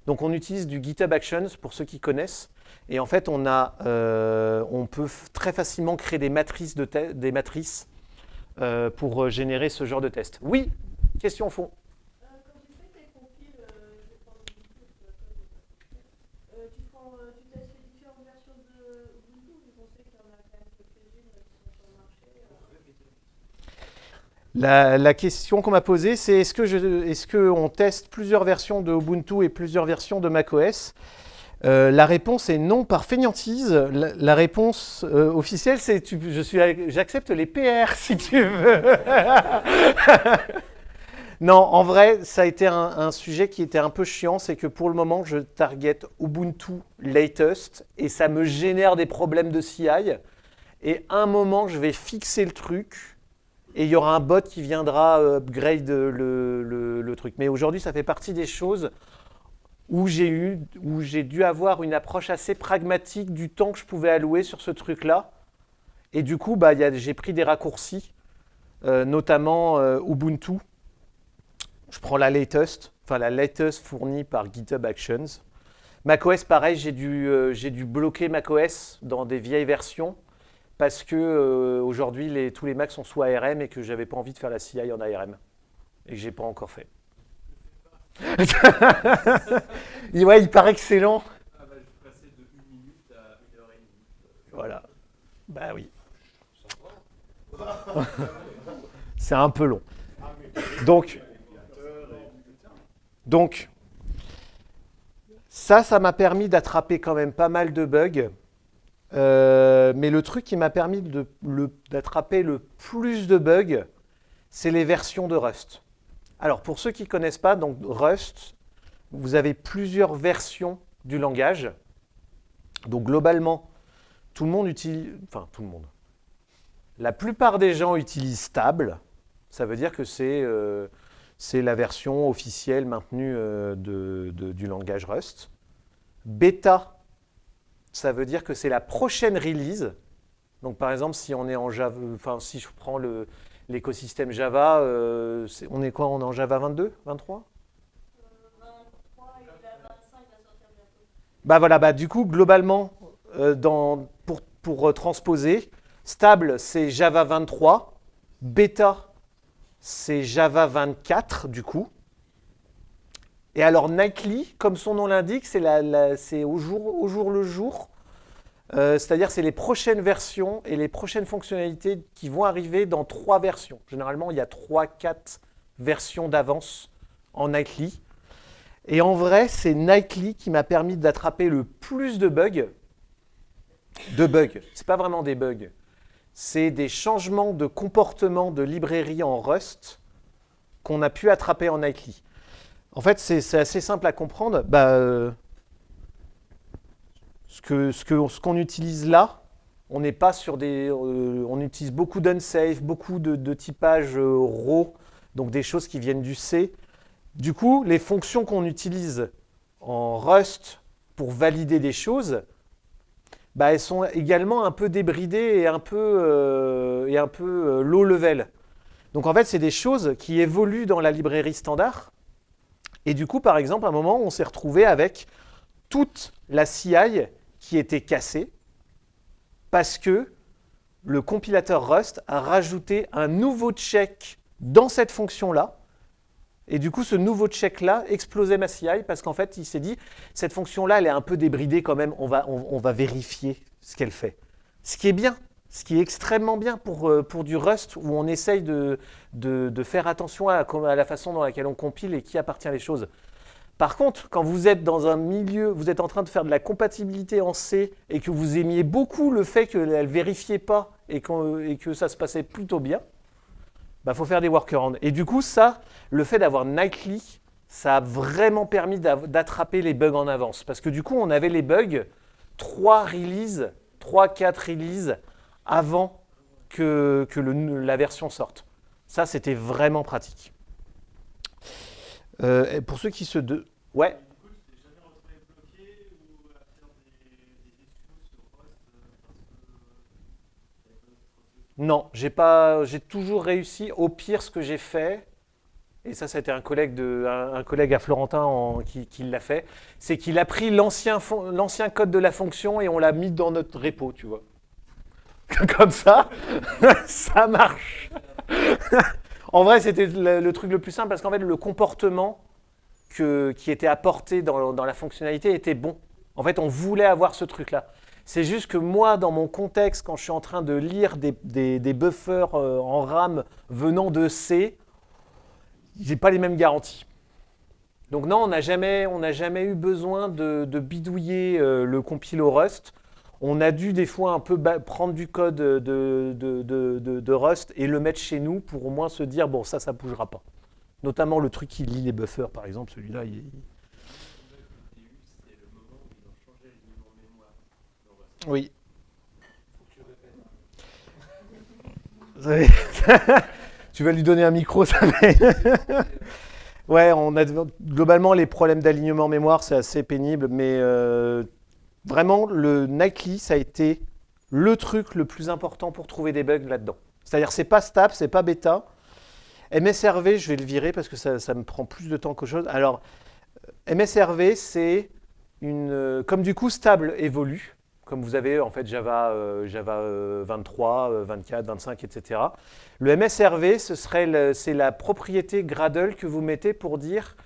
Donc on utilise du GitHub Actions pour ceux qui connaissent. Et en fait, on peut très facilement créer des matrices, pour générer ce genre de test. Oui, question au fond. Quand tu fais tes compiles, je vais prendre Ubuntu, tu testes les différentes versions de Ubuntu, je pensais qu'il y en a quand même quelques-unes qui sont sur le marché. La question qu'on m'a posée, c'est est-ce qu'on teste plusieurs versions de Ubuntu et plusieurs versions de macOS? La réponse est non par fainéantise. La réponse officielle, c'est j'accepte les PR si tu veux. Non, en vrai, ça a été un sujet qui était un peu chiant, c'est que pour le moment, je target Ubuntu latest et ça me génère des problèmes de CI. Et à un moment, je vais fixer le truc et il y aura un bot qui viendra upgrade le truc. Mais aujourd'hui, ça fait partie des choses où j'ai dû avoir une approche assez pragmatique du temps que je pouvais allouer sur ce truc-là. Et du coup, j'ai pris des raccourcis, notamment Ubuntu. Je prends la latest fournie par GitHub Actions. macOS, pareil, j'ai dû bloquer macOS dans des vieilles versions parce que aujourd'hui, tous les Macs sont sous ARM et que j'avais pas envie de faire la CI en ARM et que j'ai pas encore fait. Ouais, il paraît que c'est lent. Ah bah, je suis passé de 1 minute à 1h30. Voilà. Bah oui. C'est un peu long. Donc ça m'a permis d'attraper quand même pas mal de bugs. Mais le truc qui m'a permis d'attraper le plus de bugs, c'est les versions de Rust. Alors, pour ceux qui ne connaissent pas, donc Rust, vous avez plusieurs versions du langage. Donc, globalement, tout le monde utilise... Enfin, tout le monde. La plupart des gens utilisent stable. Ça veut dire que c'est la version officielle maintenue du langage Rust. Bêta, ça veut dire que c'est la prochaine release. Donc, par exemple, si on est en Java... Enfin, si je prends l'écosystème Java, on est quoi? On est en Java 22, 23? 23 et la 25 va sortir bientôt. Voilà, du coup, globalement, pour transposer, stable, c'est Java 23, bêta, c'est Java 24, du coup. Et alors, nightly, comme son nom l'indique, c'est au jour le jour. C'est-à-dire c'est les prochaines versions et les prochaines fonctionnalités qui vont arriver dans 3 versions. Généralement, il y a 3-4 versions d'avance en nightly. Et en vrai, c'est nightly qui m'a permis d'attraper le plus de bugs. C'est pas vraiment des bugs. C'est des changements de comportement de librairie en Rust qu'on a pu attraper en nightly. En fait, c'est assez simple à comprendre. Ce qu'on utilise là, on n'est pas sur on utilise beaucoup d'unsafe, beaucoup de typage raw, donc des choses qui viennent du C. Du coup, les fonctions qu'on utilise en Rust pour valider des choses, elles sont également un peu débridées et un peu low level. Donc en fait, c'est des choses qui évoluent dans la librairie standard. Et du coup, par exemple, à un moment, on s'est retrouvé avec toute la CI qui était cassée parce que le compilateur Rust a rajouté un nouveau check dans cette fonction-là. Et du coup, ce nouveau check-là explosait ma CI parce qu'en fait, il s'est dit, cette fonction-là, elle est un peu débridée quand même, on va vérifier ce qu'elle fait. Ce qui est bien, ce qui est extrêmement bien pour du Rust où on essaye de faire attention à la façon dans laquelle on compile et qui appartient les choses. Par contre, quand vous êtes dans un milieu, vous êtes en train de faire de la compatibilité en C et que vous aimiez beaucoup le fait qu'elle ne vérifiait pas et que ça se passait plutôt bien, faut faire des workarounds. Et du coup, le fait d'avoir nightly, ça a vraiment permis d'attraper les bugs en avance. Parce que du coup, on avait les bugs 3-4 releases avant que la version sorte. Ça, c'était vraiment pratique. Pour ceux qui se... Ouais. Du coup, tu t'es jamais retrouvé bloqué ou à faire des issues sur Rust parce que Non, j'ai toujours réussi. Au pire, ce que j'ai fait, et ça c'était un collègue à Florentin qui l'a fait, c'est qu'il a pris l'ancien code de la fonction et on l'a mis dans notre repo, tu vois. Comme ça, ça marche. En vrai, c'était le truc le plus simple parce qu'en fait, le comportement qui était apporté dans la fonctionnalité était bon. En fait, on voulait avoir ce truc-là. C'est juste que moi, dans mon contexte, quand je suis en train de lire des buffers en RAM venant de C, j'ai pas les mêmes garanties. Donc non, on n'a jamais eu besoin de bidouiller le compile au Rust. On a dû des fois un peu prendre du code de Rust et le mettre chez nous pour au moins se dire, bon, ça bougera pas. Notamment le truc qui lit les buffers, par exemple, celui-là, C'est le moment où ils ont changé les niveaux de mémoire dans Rust. Oui. Faut que tu répètes. Tu vas lui donner un micro, ça va. Ouais, globalement, les problèmes d'alignement mémoire, c'est assez pénible, mais vraiment, le Nightly, ça a été le truc le plus important pour trouver des bugs là-dedans. C'est-à-dire, c'est pas stable, c'est pas bêta. MSRV, je vais le virer parce que ça me prend plus de temps qu'autre chose. Alors, MSRV, c'est comme du coup stable évolue, comme vous avez en fait Java 23, 24, 25, etc. Le MSRV, c'est la propriété Gradle que vous mettez pour dire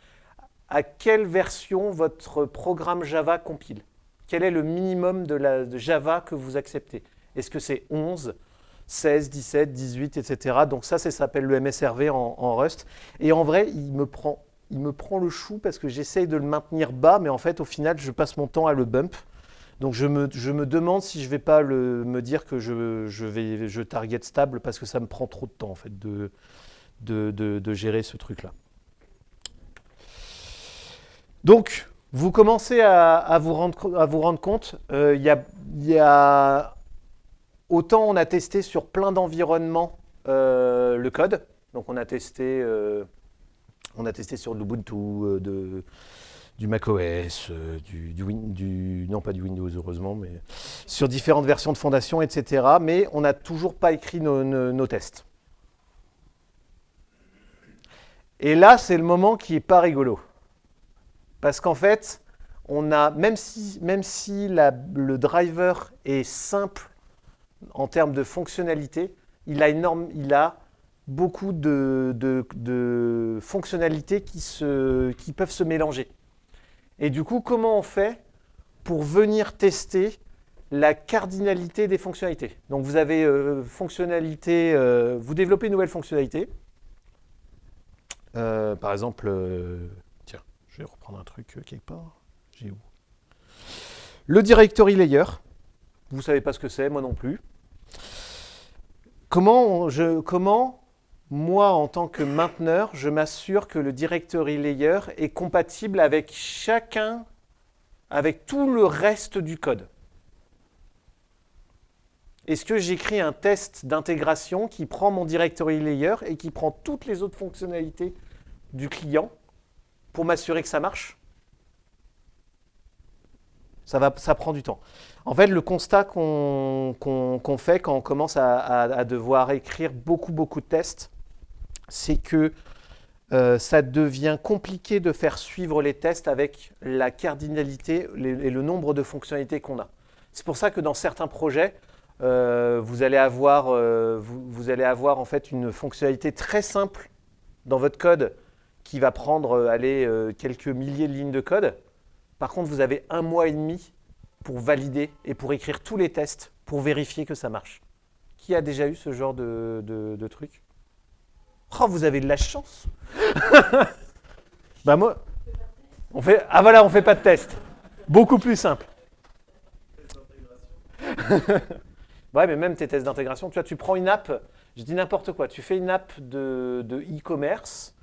à quelle version votre programme Java compile. Quel est le minimum de Java que vous acceptez? Est-ce que c'est 11, 16, 17, 18, etc. Donc ça s'appelle le MSRV en Rust. Et en vrai, il me prend le chou parce que j'essaye de le maintenir bas, mais en fait, au final, je passe mon temps à le bump. Donc je me demande si je ne vais pas me dire que je target stable parce que ça me prend trop de temps en fait de gérer ce truc-là. Donc, vous commencez à vous rendre compte, autant on a testé sur plein d'environnements le code. Donc on a testé sur l'Ubuntu, du macOS, non pas du Windows heureusement, mais sur différentes versions de fondation, etc. Mais on n'a toujours pas écrit nos tests. Et là, c'est le moment qui n'est pas rigolo. Parce qu'en fait, même si le driver est simple en termes de fonctionnalité, il a beaucoup de fonctionnalités qui peuvent se mélanger. Et du coup, comment on fait pour venir tester la cardinalité des fonctionnalités? Donc vous avez vous développez une nouvelle fonctionnalité. Par exemple, tiens, je vais reprendre un truc quelque part. J'ai où? Le directory layer. Vous ne savez pas ce que c'est, moi non plus. Comment moi, en tant que mainteneur, je m'assure que le directory layer est compatible avec tout le reste du code? Est-ce que j'écris un test d'intégration qui prend mon directory layer et qui prend toutes les autres fonctionnalités du client pour m'assurer que ça marche? Ça prend du temps. En fait, le constat qu'on fait quand on commence à devoir écrire beaucoup de tests, c'est que ça devient compliqué de faire suivre les tests avec la cardinalité et le nombre de fonctionnalités qu'on a. C'est pour ça que dans certains projets, vous allez avoir en fait une fonctionnalité très simple dans votre code qui va prendre quelques milliers de lignes de code. Par contre, vous avez 1 mois et demi pour valider et pour écrire tous les tests pour vérifier que ça marche. Qui a déjà eu ce genre de truc? Oh, vous avez de la chance. Bah moi, on fait pas de test. Beaucoup plus simple. Ouais, mais même tes tests d'intégration, tu vois, tu prends une app, je dis n'importe quoi, tu fais une app de e-commerce,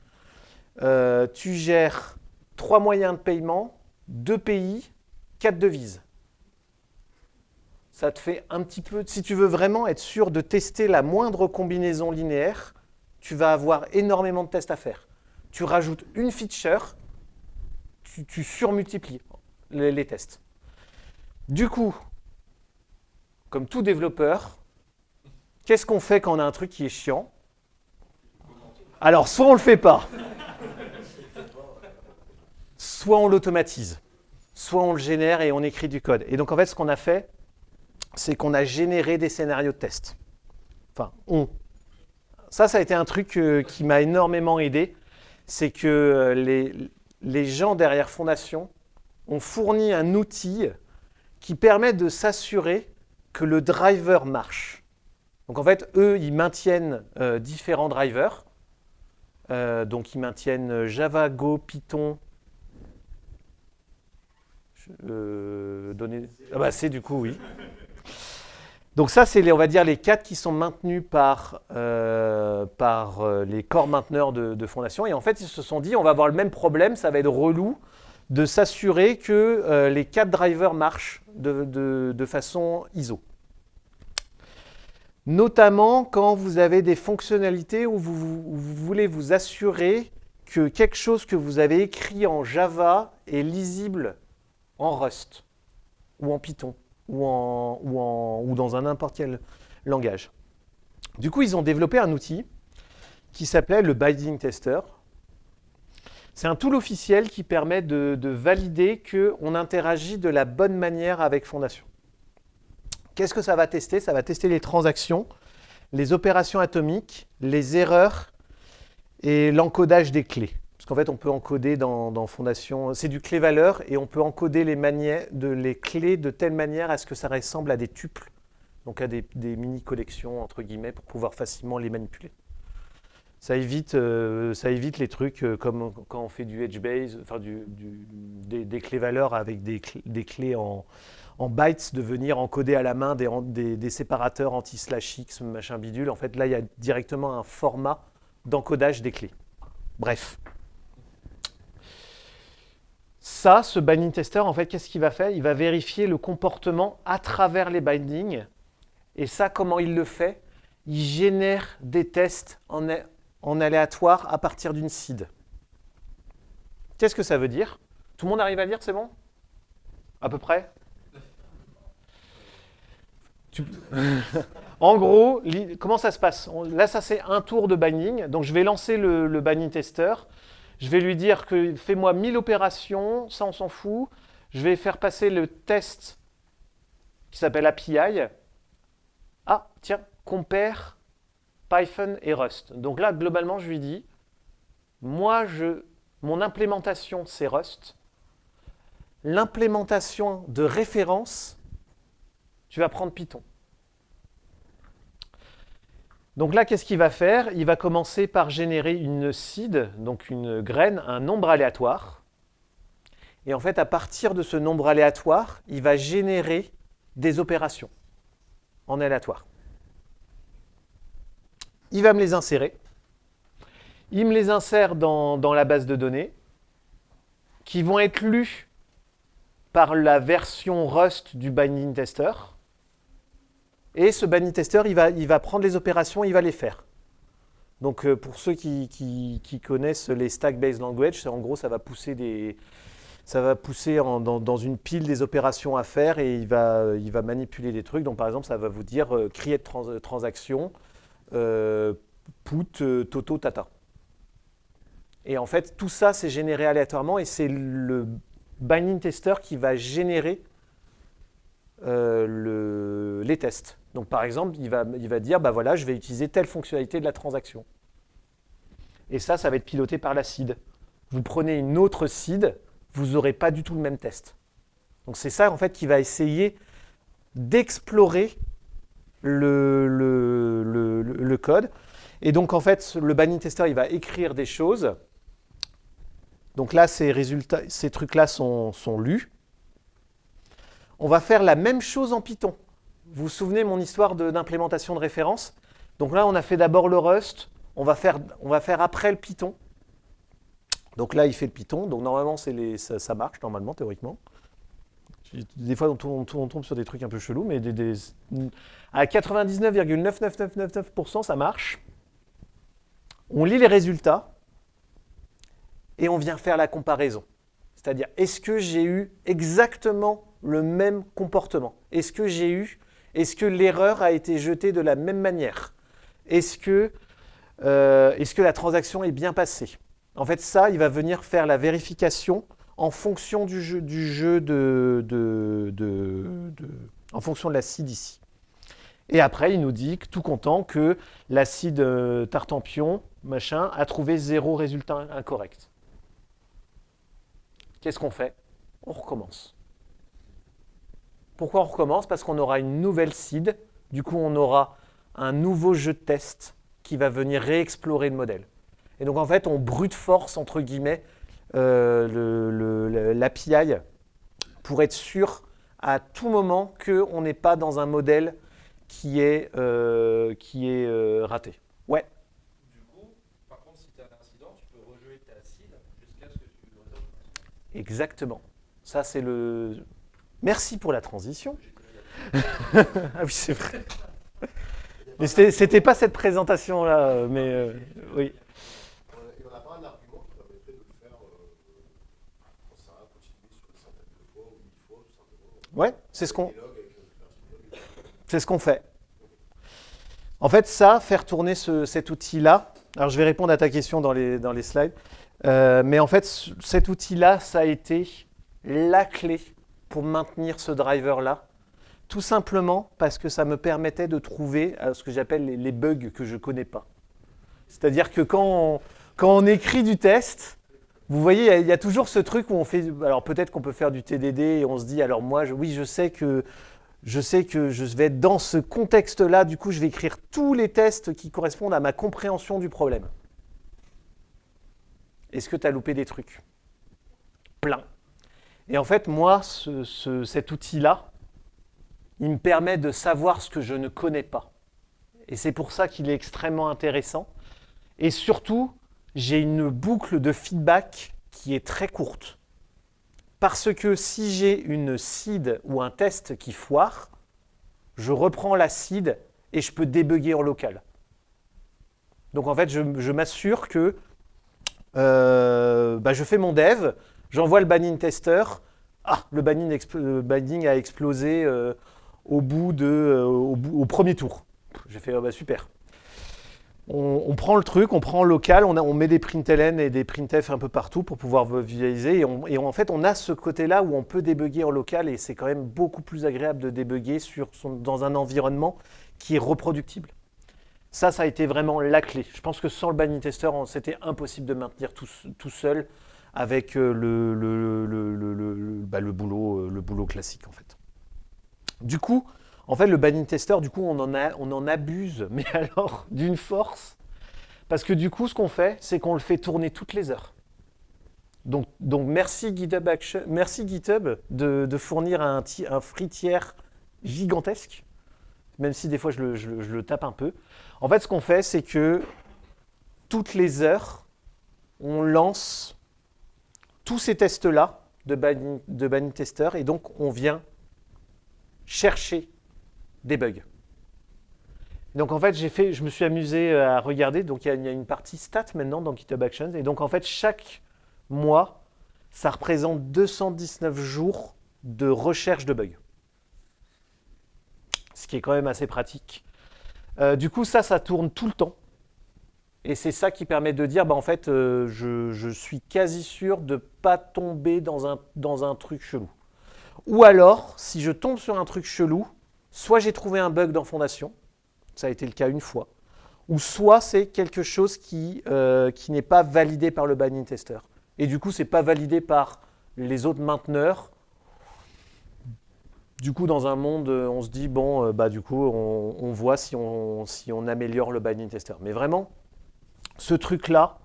tu gères 3 moyens de paiement, 2 pays, 4 devises. Ça te fait un petit peu, si tu veux vraiment être sûr de tester la moindre combinaison linéaire, tu vas avoir énormément de tests à faire. Tu rajoutes une feature, tu surmultiplies les tests. Du coup, comme tout développeur, qu'est-ce qu'on fait quand on a un truc qui est chiant? Alors, soit on ne le fait pas, soit on l'automatise, soit on le génère et on écrit du code. Et donc, en fait, ce qu'on a fait, c'est qu'on a généré des scénarios de test. Enfin, Ça a été un truc qui m'a énormément aidé. C'est que les gens derrière Fondation ont fourni un outil qui permet de s'assurer que le driver marche. Donc en fait, eux, ils maintiennent différents drivers. Donc ils maintiennent Java, Go, Python. C du coup, oui. Donc ça, c'est on va dire les 4 qui sont maintenus par les corps mainteneurs de Fondation. Et en fait, ils se sont dit, on va avoir le même problème, ça va être relou de s'assurer que les 4 drivers marchent de façon ISO. Notamment quand vous avez des fonctionnalités où vous voulez vous assurer que quelque chose que vous avez écrit en Java est lisible en Rust ou en Python ou dans un n'importe quel langage. Du coup, ils ont développé un outil qui s'appelait le Binding Tester. C'est un tool officiel qui permet de valider qu'on interagit de la bonne manière avec Fondation. Qu'est-ce que ça va tester? Ça va tester les transactions, les opérations atomiques, les erreurs et l'encodage des clés. Parce qu'en fait, on peut encoder dans Fondation, c'est du clé-valeur, et on peut encoder les clés de telle manière à ce que ça ressemble à des tuples, donc à des mini-collections, entre guillemets, pour pouvoir facilement les manipuler. Ça évite les trucs comme quand on fait du HBase, enfin des clés-valeurs avec des clés en bytes, de venir encoder à la main des séparateurs anti/X, machin bidule. En fait, là, il y a directement un format d'encodage des clés. Bref. Ça, ce binding tester, en fait, qu'est-ce qu'il va faire? Il va vérifier le comportement à travers les bindings. Et ça, comment il le fait? Il génère des tests en aléatoire à partir d'une seed. Qu'est-ce que ça veut dire? Tout le monde arrive à lire, c'est bon? À peu près? En gros, comment ça se passe? Là, ça c'est un tour de binding. Donc je vais lancer le binding tester. Je vais lui dire que fais-moi 1000 opérations, ça on s'en fout. Je vais faire passer le test qui s'appelle API. Ah, tiens, compare Python et Rust. Donc là, globalement, je lui dis, mon implémentation, c'est Rust. L'implémentation de référence, tu vas prendre Python. Donc là, qu'est-ce qu'il va faire? Il va commencer par générer une seed, donc une graine, un nombre aléatoire. Et en fait, à partir de ce nombre aléatoire, il va générer des opérations en aléatoire. Il va me les insérer. Il me les insère dans la base de données, qui vont être lues par la version Rust du binding tester. Et ce binding tester, il va prendre les opérations, il va les faire. Donc pour ceux qui connaissent les stack-based language, en gros, ça va pousser dans une pile des opérations à faire et il va manipuler des trucs. Donc par exemple, ça va vous dire create transaction, put, toto, tata. Et en fait, tout ça, c'est généré aléatoirement et c'est le binding tester qui va générer les tests. Donc par exemple, il va dire, bah voilà, je vais utiliser telle fonctionnalité de la transaction. Et ça va être piloté par la seed. Vous prenez une autre seed, vous n'aurez pas du tout le même test. Donc c'est ça en fait qui va essayer d'explorer le code. Et donc en fait, le binding tester, il va écrire des choses. Donc là, ces trucs-là sont lus. On va faire la même chose en Python. Vous vous souvenez mon histoire d'implémentation de référence? Donc là, on a fait d'abord le Rust. On va faire après le Python. Donc là, il fait le Python. Donc normalement, ça marche, normalement, théoriquement. Des fois, on tombe sur des trucs un peu chelous, mais à 99,99999%, ça marche. On lit les résultats et on vient faire la comparaison. C'est-à-dire, est-ce que j'ai eu exactement le même comportement? Est-ce que l'erreur a été jetée de la même manière? Est-ce que est-ce que la transaction est bien passée? En fait, ça, il va venir faire la vérification en fonction du jeu en fonction de la seed ici. Et après, il nous dit que tout content que la seed Tartampion, machin, a trouvé 0 résultat incorrect. Qu'est-ce qu'on fait? On recommence. Pourquoi on recommence? Parce qu'on aura une nouvelle seed. Du coup, on aura un nouveau jeu de test qui va venir réexplorer le modèle. Et donc, en fait, on brute force, entre guillemets, l'API pour être sûr à tout moment qu'on n'est pas dans un modèle qui est raté. Ouais. Du coup, par contre, si tu as un incident, tu peux rejouer ta seed jusqu'à ce que tu résolves. Exactement. Ça, c'est le... Merci pour la transition. Ah oui, c'est vrai. Mais c'était pas cette présentation-là, mais oui. Et on n'a pas un argument qui permettrait de le faire, ça a continué sur une centaine de fois ou 1000 fois, tout simplement. Ouais, c'est ce qu'on fait. En fait, ça, faire tourner cet outil-là, alors je vais répondre à ta question dans les slides, mais en fait, cet outil-là, ça a été la clé pour maintenir ce driver-là, tout simplement parce que ça me permettait de trouver ce que j'appelle les bugs que je ne connais pas. C'est-à-dire que quand on écrit du test, vous voyez, il y a toujours ce truc où on fait... Alors peut-être qu'on peut faire du TDD et on se dit, alors moi, je sais que je vais être dans ce contexte-là, du coup, je vais écrire tous les tests qui correspondent à ma compréhension du problème. Est-ce que tu as loupé des trucs? Plein. Et en fait, moi, cet outil-là, il me permet de savoir ce que je ne connais pas. Et c'est pour ça qu'il est extrêmement intéressant. Et surtout, j'ai une boucle de feedback qui est très courte. Parce que si j'ai une seed ou un test qui foire, je reprends la seed et je peux débugger en local. Donc en fait, je m'assure que je fais mon dev, j'envoie le banning tester. Ah, le banning a explosé au premier tour. J'ai fait super. On prend le truc, on prend en local, on met des println et des printf un peu partout pour pouvoir visualiser. Et en fait, on a ce côté-là où on peut débugger en local et c'est quand même beaucoup plus agréable de débugger dans un environnement qui est reproductible. Ça a été vraiment la clé. Je pense que sans le banning tester, c'était impossible de maintenir tout seul avec le boulot classique en fait. Du coup, en fait, le banning tester, du coup, on en abuse, mais alors d'une force. Parce que du coup, ce qu'on fait, c'est qu'on le fait tourner toutes les heures. Donc merci GitHub de fournir un free tier gigantesque, même si des fois je le tape un peu. En fait, ce qu'on fait, c'est que toutes les heures, on lance tous ces tests-là de banning tester, et donc on vient chercher des bugs. Donc en fait, je me suis amusé à regarder, donc il y a une partie stats maintenant dans GitHub Actions, et donc en fait, chaque mois, ça représente 219 jours de recherche de bugs. Ce qui est quand même assez pratique. Du coup, ça tourne tout le temps. Et c'est ça qui permet de dire, en fait, je suis quasi sûr de ne pas tomber dans un truc chelou. Ou alors, si je tombe sur un truc chelou, soit j'ai trouvé un bug dans Fondation, ça a été le cas une fois, ou soit c'est quelque chose qui n'est pas validé par le banning tester. Et du coup, ce n'est pas validé par les autres mainteneurs. Du coup, dans un monde, on se dit, du coup, on voit si on améliore le banning tester. Mais vraiment, ce truc-là,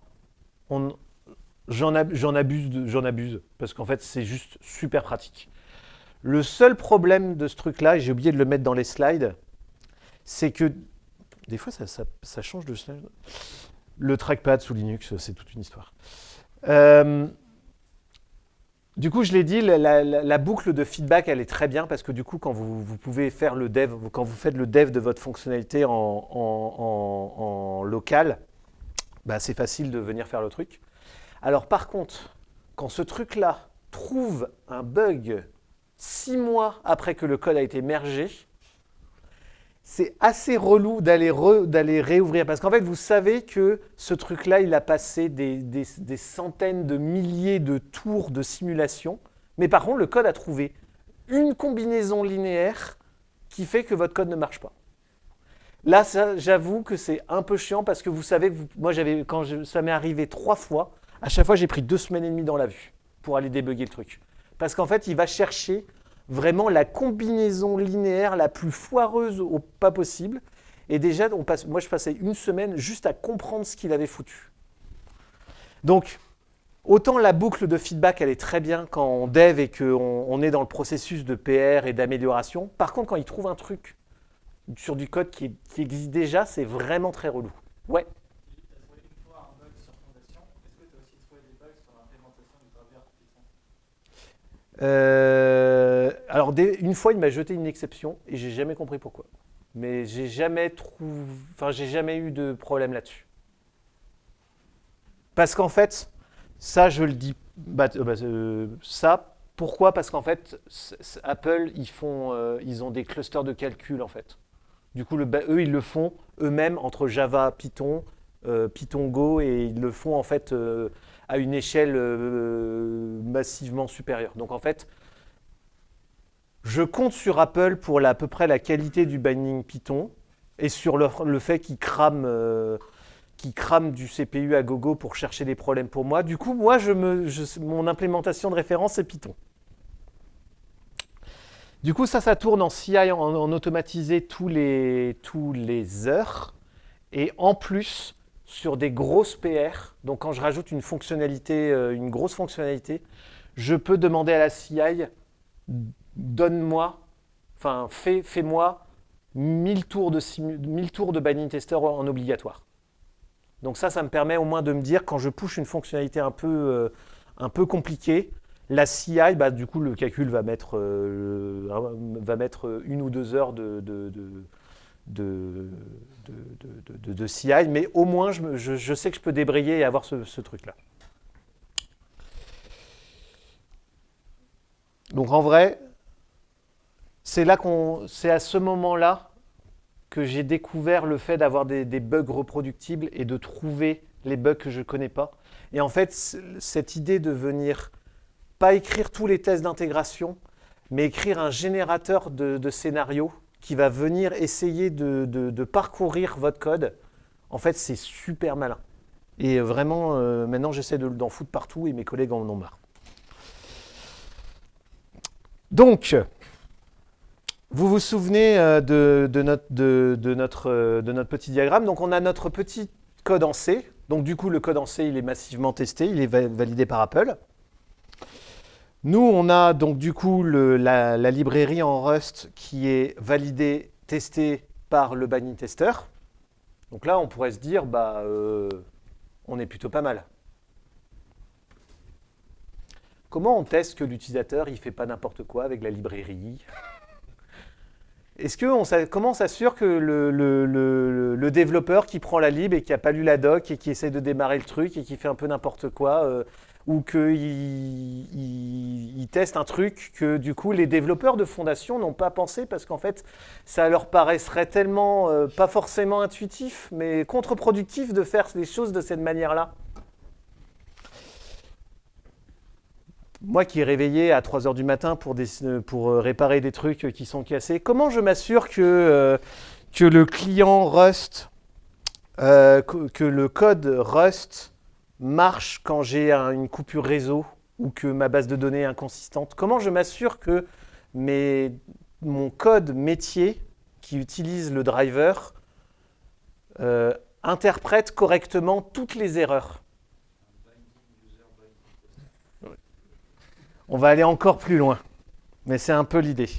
j'en abuse, parce qu'en fait, c'est juste super pratique. Le seul problème de ce truc-là, et j'ai oublié de le mettre dans les slides, c'est que, des fois, ça change de slide. Le trackpad sous Linux, c'est toute une histoire. Du coup, je l'ai dit, la boucle de feedback, elle est très bien parce que du coup, quand vous pouvez faire le dev, quand vous faites le dev de votre fonctionnalité en local, c'est facile de venir faire le truc. Alors par contre, quand ce truc-là trouve un bug 6 mois après que le code a été mergé, c'est assez relou d'aller réouvrir. Parce qu'en fait, vous savez que ce truc-là, il a passé des centaines de milliers de tours de simulation. Mais par contre, le code a trouvé une combinaison linéaire qui fait que votre code ne marche pas. Là, j'avoue que c'est un peu chiant parce que vous savez que moi, ça m'est arrivé 3 fois. À chaque fois, j'ai pris 2 semaines et demie dans la vue pour aller débugger le truc. Parce qu'en fait, il va chercher vraiment la combinaison linéaire la plus foireuse au pas possible. Et déjà, moi, je passais une semaine juste à comprendre ce qu'il avait foutu. Donc, autant la boucle de feedback, elle est très bien quand on dev et qu'on est dans le processus de PR et d'amélioration. Par contre, quand il trouve un truc sur du code qui existe déjà, c'est vraiment très relou. Ouais. Tu as trouvé une fois un bug sur Fondation. Est-ce que tu as aussi trouvé des bugs sur l'implémentation du driver Python? Alors, une fois, il m'a jeté une exception et j'ai jamais compris pourquoi. Mais j'ai jamais eu de problème là-dessus. Parce qu'en fait, ça, je le dis. Ça, pourquoi? Parce qu'en fait, Apple, ils ont des clusters de calcul en fait. Du coup, eux, ils le font eux-mêmes entre Java, Python, Python Go, et ils le font en fait à une échelle massivement supérieure. Donc en fait, je compte sur Apple pour à peu près la qualité du binding Python et sur le fait qu'ils crament du CPU à gogo pour chercher des problèmes pour moi. Du coup, moi, mon implémentation de référence, c'est Python. Du coup, ça tourne en CI, en automatisé tous les heures. Et en plus, sur des grosses PR, donc quand je rajoute une fonctionnalité, une grosse fonctionnalité, je peux demander à la CI, fais-moi 1000 tours de binding tester en obligatoire. Donc ça me permet au moins de me dire, quand je push une fonctionnalité un peu compliquée, la CI, du coup, le calcul va mettre 1 ou 2 heures de CI, mais au moins, je sais que je peux débrayer et avoir ce truc-là. Donc en vrai, c'est à ce moment-là que j'ai découvert le fait d'avoir des bugs reproductibles et de trouver les bugs que je ne connais pas. Et en fait, cette idée de venir pas écrire tous les tests d'intégration, mais écrire un générateur de scénarios qui va venir essayer de parcourir votre code, en fait, c'est super malin. Et vraiment, maintenant, j'essaie d'en foutre partout et mes collègues en ont marre. Donc, vous vous souvenez de notre petit diagramme. Donc, on a notre petit code en C. Donc, du coup, le code en C, il est massivement testé, il est validé par Apple. Nous, on a donc du coup la librairie en Rust qui est validée, testée par le binding tester. Donc là, on pourrait se dire, on est plutôt pas mal. Comment on teste que l'utilisateur ne fait pas n'importe quoi avec la librairie? Comment on s'assure que le développeur qui prend la lib et qui n'a pas lu la doc et qui essaie de démarrer le truc et qui fait un peu n'importe quoi, ou qu'il teste un truc que du coup les développeurs de fondation n'ont pas pensé parce qu'en fait ça leur paraîtrait tellement pas forcément intuitif mais contre-productif de faire les choses de cette manière-là. Moi qui est réveillé à 3 h du matin pour réparer des trucs qui sont cassés, comment je m'assure que le client Rust, que le code Rust marche quand j'ai une coupure réseau ou que ma base de données est inconsistante? Comment je m'assure que mon code métier qui utilise le driver interprète correctement toutes les erreurs? On va aller encore plus loin, mais c'est un peu l'idée.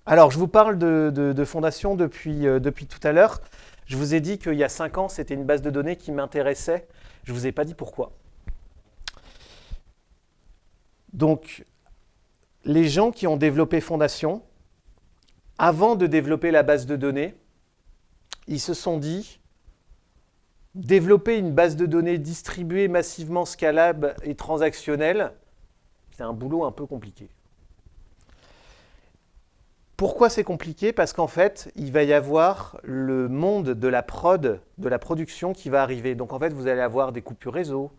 Alors, je vous parle de Fondation depuis tout à l'heure. Je vous ai dit qu'il y a 5 ans, c'était une base de données qui m'intéressait. Je ne vous ai pas dit pourquoi. Donc, les gens qui ont développé Fondation, avant de développer la base de données, ils se sont dit, développer une base de données distribuée, massivement scalable et transactionnelle, c'est un boulot un peu compliqué. Pourquoi c'est compliqué? Parce qu'en fait, il va y avoir le monde de la prod, de la production qui va arriver. Donc en fait, vous allez avoir des coupures réseau,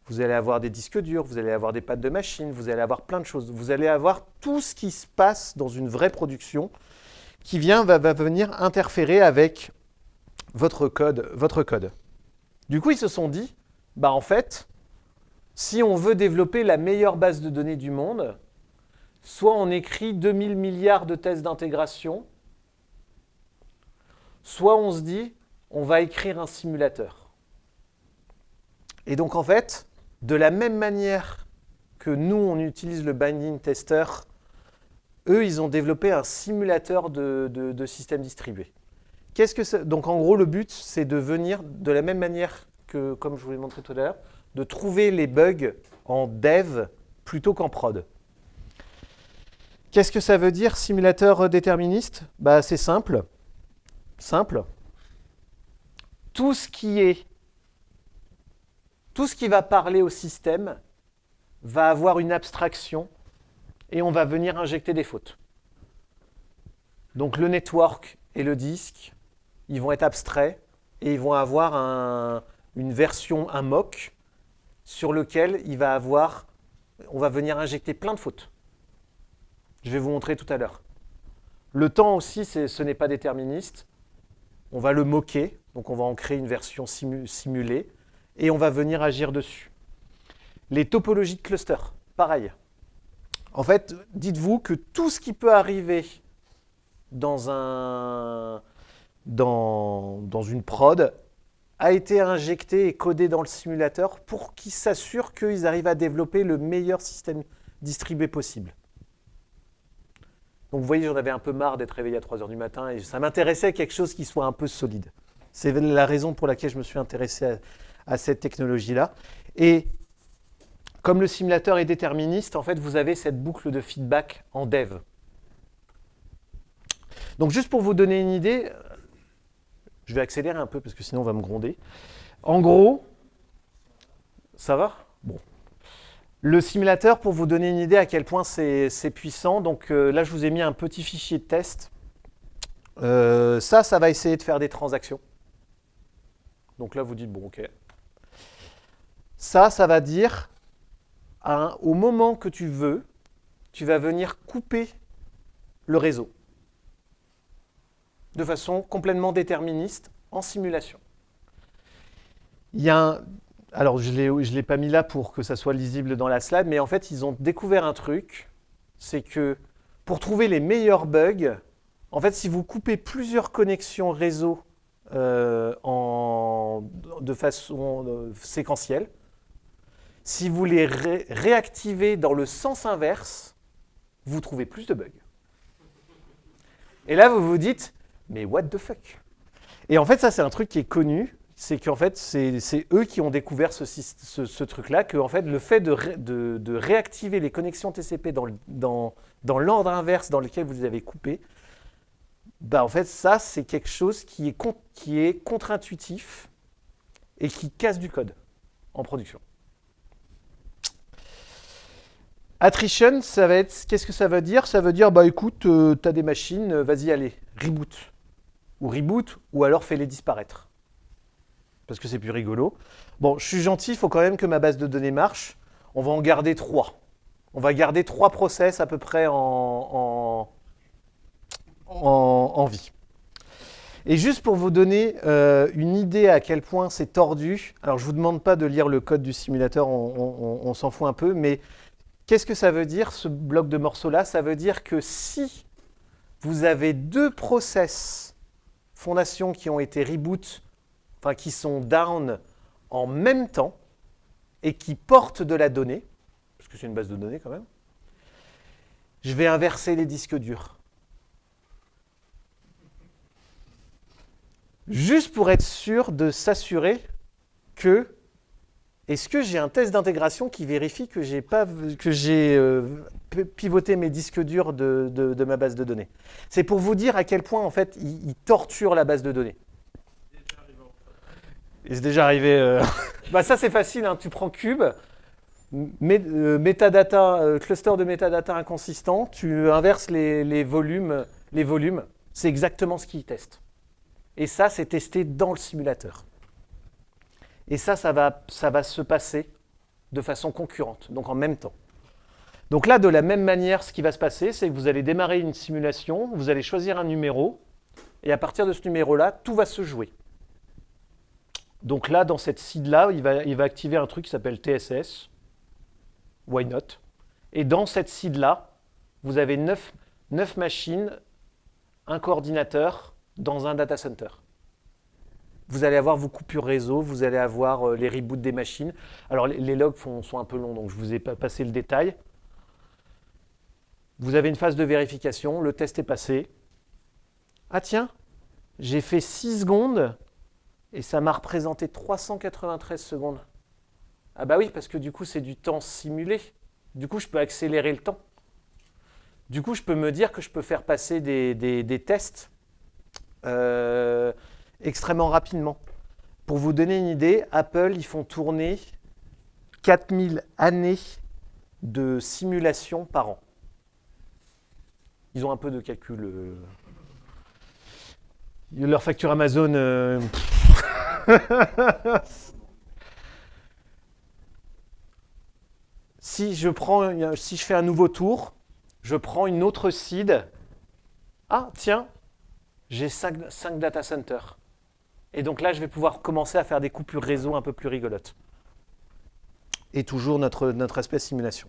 vous allez avoir des disques durs, vous allez avoir des pattes de machine, vous allez avoir plein de choses. Vous allez avoir tout ce qui se passe dans une vraie production qui va venir interférer avec votre code. Du coup, ils se sont dit, bah en fait, si on veut développer la meilleure base de données du monde, soit on écrit 2000 milliards de tests d'intégration, soit on se dit, on va écrire un simulateur. Et donc en fait, de la même manière que nous, on utilise le binding tester, eux, ils ont développé un simulateur de système distribué. Donc en gros, le but, c'est de venir de la même manière que, comme je vous l'ai montré tout à l'heure, de trouver les bugs en dev plutôt qu'en prod. Qu'est-ce que ça veut dire, simulateur déterministe? Bah, c'est simple. Tout ce qui va parler au système va avoir une abstraction et on va venir injecter des fautes. Donc le network et le disque, ils vont être abstraits et ils vont avoir une version, un mock, sur lequel on va venir injecter plein de fautes. Je vais vous montrer tout à l'heure. Le temps aussi, ce n'est pas déterministe. On va le moquer, donc on va en créer une version simulée, et on va venir agir dessus. Les topologies de cluster, pareil. En fait, dites-vous que tout ce qui peut arriver dans une prod a été injecté et codé dans le simulateur pour qu'ils s'assurent qu'ils arrivent à développer le meilleur système distribué possible. Donc vous voyez, j'en avais un peu marre d'être réveillé à 3 h du matin et ça m'intéressait quelque chose qui soit un peu solide. C'est la raison pour laquelle je me suis intéressé à cette technologie-là. Et comme le simulateur est déterministe, en fait, vous avez cette boucle de feedback en dev. Donc juste pour vous donner une idée, je vais accélérer un peu parce que sinon on va me gronder. En gros, ça va? Bon. Le simulateur, pour vous donner une idée à quel point c'est puissant, donc là je vous ai mis un petit fichier de test. Ça va essayer de faire des transactions. Donc là vous dites, bon ok. Ça va dire, au moment que tu veux, tu vas venir couper le réseau. De façon complètement déterministe, en simulation. Alors, je ne l'ai pas mis là pour que ça soit lisible dans la slide, mais en fait, ils ont découvert un truc, c'est que pour trouver les meilleurs bugs, en fait, si vous coupez plusieurs connexions réseau de façon séquentielle, si vous les réactivez dans le sens inverse, vous trouvez plus de bugs. Et là, vous vous dites, mais what the fuck? Et en fait, ça, c'est un truc qui est connu, c'est qu'en fait, c'est eux qui ont découvert ce truc-là, que en fait, le fait de réactiver les connexions TCP dans l'ordre inverse dans lequel vous les avez coupées, bah en fait, ça, c'est quelque chose qui est contre-intuitif et qui casse du code en production. Attrition, ça va être, qu'est-ce que ça veut dire? Ça veut dire, bah écoute, tu as des machines, vas-y, allez, reboot. Ou alors fais-les disparaître. Parce que c'est plus rigolo. Bon, je suis gentil, il faut quand même que ma base de données marche. On va en garder 3. On va garder 3 process à peu près en vie. Et juste pour vous donner une idée à quel point c'est tordu, alors je ne vous demande pas de lire le code du simulateur, on s'en fout un peu, mais qu'est-ce que ça veut dire, ce bloc de morceaux-là? Ça veut dire que si vous avez 2 process fondations qui ont été reboot, enfin qui sont down en même temps et qui portent de la donnée, parce que c'est une base de données quand même, je vais inverser les disques durs. Juste pour être sûr de s'assurer que est-ce que j'ai un test d'intégration qui vérifie que j'ai pivoté mes disques durs de ma base de données. C'est pour vous dire à quel point en fait il torture la base de données. Et c'est déjà arrivé. Bah ça c'est facile, hein. Tu prends Cube, metadata, cluster de métadata inconsistant, tu inverses les volumes les volumes, c'est exactement ce qu'ils testent. Et ça, c'est testé dans le simulateur. Et ça va se passer de façon concurrente, donc en même temps. Donc là, de la même manière, ce qui va se passer, c'est que vous allez démarrer une simulation, vous allez choisir un numéro, et à partir de ce numéro-là, tout va se jouer. Donc là, dans cette seed-là, il va activer un truc qui s'appelle TSS, Why Not. Et dans cette seed-là, vous avez 9 machines, un coordinateur dans un data center. Vous allez avoir vos coupures réseau, vous allez avoir les reboots des machines. Alors les logs sont un peu longs, donc je vous ai pas passé le détail. Vous avez une phase de vérification, le test est passé. Ah tiens, j'ai fait 6 secondes et ça m'a représenté 393 secondes. Ah bah oui, parce que du coup c'est du temps simulé. Du coup je peux accélérer le temps. Du coup je peux me dire que je peux faire passer des tests extrêmement rapidement. Pour vous donner une idée, Apple, ils font tourner 4000 années de simulation par an. Ils ont un peu de calcul. Leur facture Amazon. Si je fais un nouveau tour, je prends une autre seed. Ah, tiens, j'ai 5 data centers. Et donc là, je vais pouvoir commencer à faire des coupures réseau un peu plus rigolotes. Et toujours notre aspect simulation.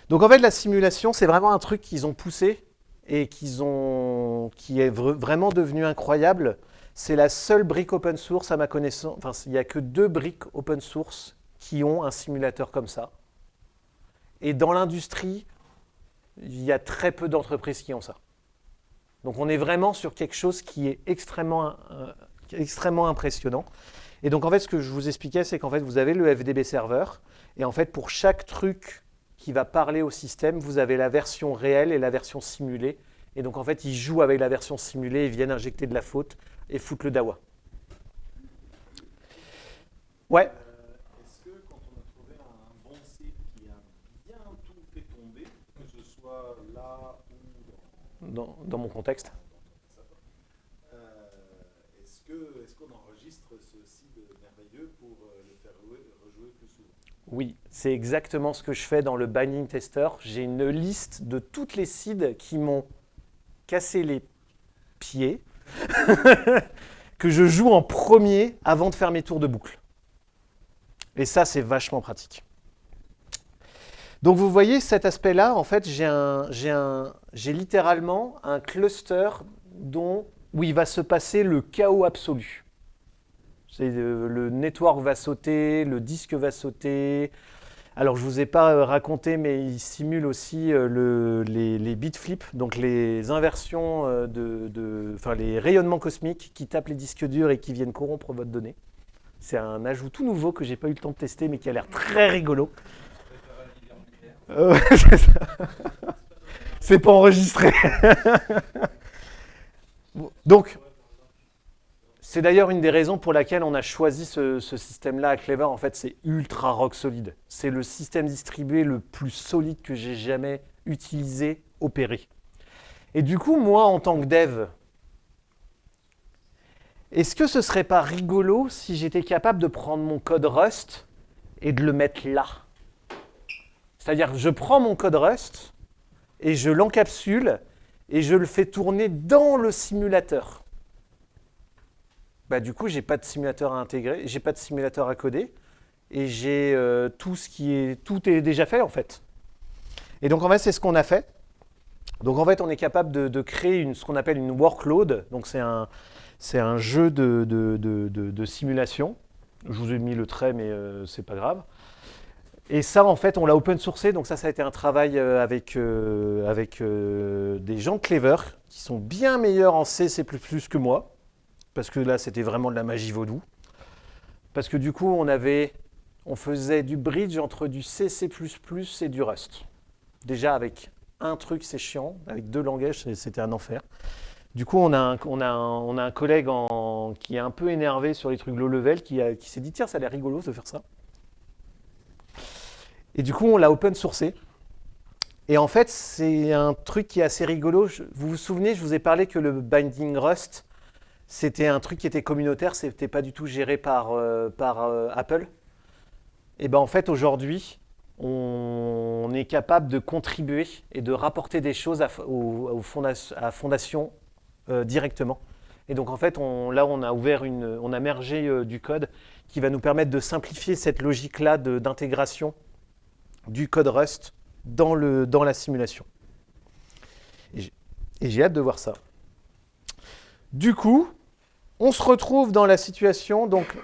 Donc en fait, la simulation, c'est vraiment un truc qu'ils ont poussé et qui est vraiment devenu incroyable. C'est la seule brique open source à ma connaissance. Enfin, il n'y a que 2 briques open source qui ont un simulateur comme ça. Et dans l'industrie, il y a très peu d'entreprises qui ont ça. Donc on est vraiment sur quelque chose qui est extrêmement impressionnant. Et donc en fait, ce que je vous expliquais, c'est qu'en fait, vous avez le FDB server. Et en fait, pour chaque truc qui va parler au système, vous avez la version réelle et la version simulée. Et donc en fait, ils jouent avec la version simulée, ils viennent injecter de la faute et foutent le dawa. Ouais. Est-ce que quand on a trouvé un bon site qui a bien tout fait tomber, que ce soit là ou Dans mon contexte. Est-ce qu'on enregistre ce site merveilleux pour le faire rejouer plus souvent? Oui, c'est exactement ce que je fais dans le Binding Tester. J'ai une liste de toutes les seeds qui m'ont cassé les pieds, que je joue en premier avant de faire mes tours de boucle. Et ça, c'est vachement pratique. Donc vous voyez cet aspect-là, en fait, j'ai littéralement un cluster où il va se passer le chaos absolu. Le network va sauter, le disque va sauter. Alors je ne vous ai pas raconté, mais il simule aussi les bit flips, donc les inversions, les rayonnements cosmiques qui tapent les disques durs et qui viennent corrompre votre donnée. C'est un ajout tout nouveau que je n'ai pas eu le temps de tester, mais qui a l'air très rigolo. C'est ça. C'est pas enregistré. Donc, c'est d'ailleurs une des raisons pour laquelle on a choisi ce système-là à Clever. En fait, c'est ultra rock solide. C'est le système distribué le plus solide que j'ai jamais utilisé, opéré. Et du coup, moi, en tant que dev, est-ce que ce serait pas rigolo si j'étais capable de prendre mon code Rust et de le mettre là? C'est-à-dire que je prends mon code Rust et je l'encapsule et je le fais tourner dans le simulateur. Bah, du coup, j'ai pas de simulateur à intégrer, j'ai pas de simulateur à coder et j'ai tout est déjà fait en fait. Et donc en fait, c'est ce qu'on a fait. Donc en fait, on est capable de créer ce qu'on appelle une workload. Donc c'est un jeu de simulation. Je vous ai mis le trait, mais c'est pas grave. Et ça, en fait, on l'a open sourcé. Donc ça a été un travail avec des gens de Clever qui sont bien meilleurs en C++ que moi. Parce que là, c'était vraiment de la magie vaudou. Parce que du coup, on faisait du bridge entre du C++ et du Rust. Déjà, avec un truc, c'est chiant. Avec 2 langages, c'était un enfer. Du coup, on a un collègue qui est un peu énervé sur les trucs low level, qui s'est dit, tiens, ça a l'air rigolo de faire ça. Et du coup, on l'a open sourcé. Et en fait, c'est un truc qui est assez rigolo. Vous vous souvenez, je vous ai parlé que le binding Rust, c'était un truc qui était communautaire, c'était pas du tout géré par Apple. Et ben en fait, aujourd'hui, on est capable de contribuer et de rapporter des choses à Fondation directement. Et donc en fait, là, on a mergé du code qui va nous permettre de simplifier cette logique-là d'intégration du code Rust dans la simulation. Et j'ai hâte de voir ça. Du coup, on se retrouve dans la situation donc,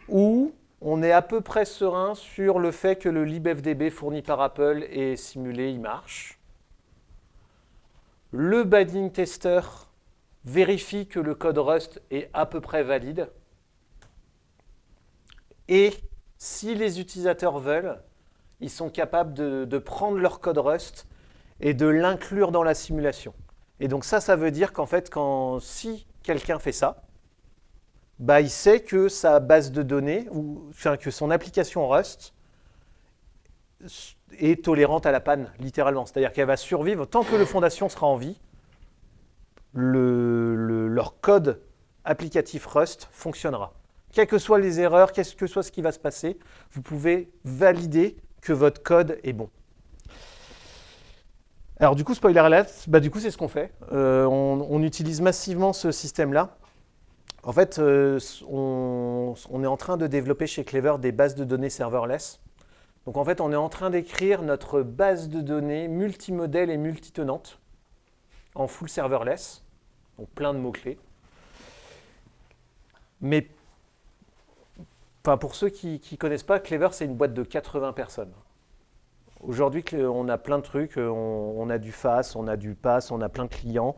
où on est à peu près serein sur le fait que le libfdb fourni par Apple et simulé, il marche. Le binding tester vérifie que le code Rust est à peu près valide. Et si les utilisateurs veulent, ils sont capables de prendre leur code Rust et de l'inclure dans la simulation. Et donc ça veut dire qu'en fait, si quelqu'un fait ça, bah, il sait que sa base de données, que son application Rust est tolérante à la panne, littéralement. C'est-à-dire qu'elle va survivre tant que le Fondation sera en vie. Leur code applicatif Rust fonctionnera. Quelles que soient les erreurs, quel que soit ce qui va se passer, vous pouvez valider que votre code est bon. Alors du coup, spoiler alert, du coup c'est ce qu'on fait. On utilise massivement ce système-là. En fait, on est en train de développer chez Clever des bases de données serverless. Donc en fait, on est en train d'écrire notre base de données multimodèle et multitenante en full serverless, donc plein de mots-clés. Mais pour ceux qui ne connaissent pas, Clever, c'est une boîte de 80 personnes. Aujourd'hui, on a plein de trucs, on a du FAS, on a du PAS, on a plein de clients.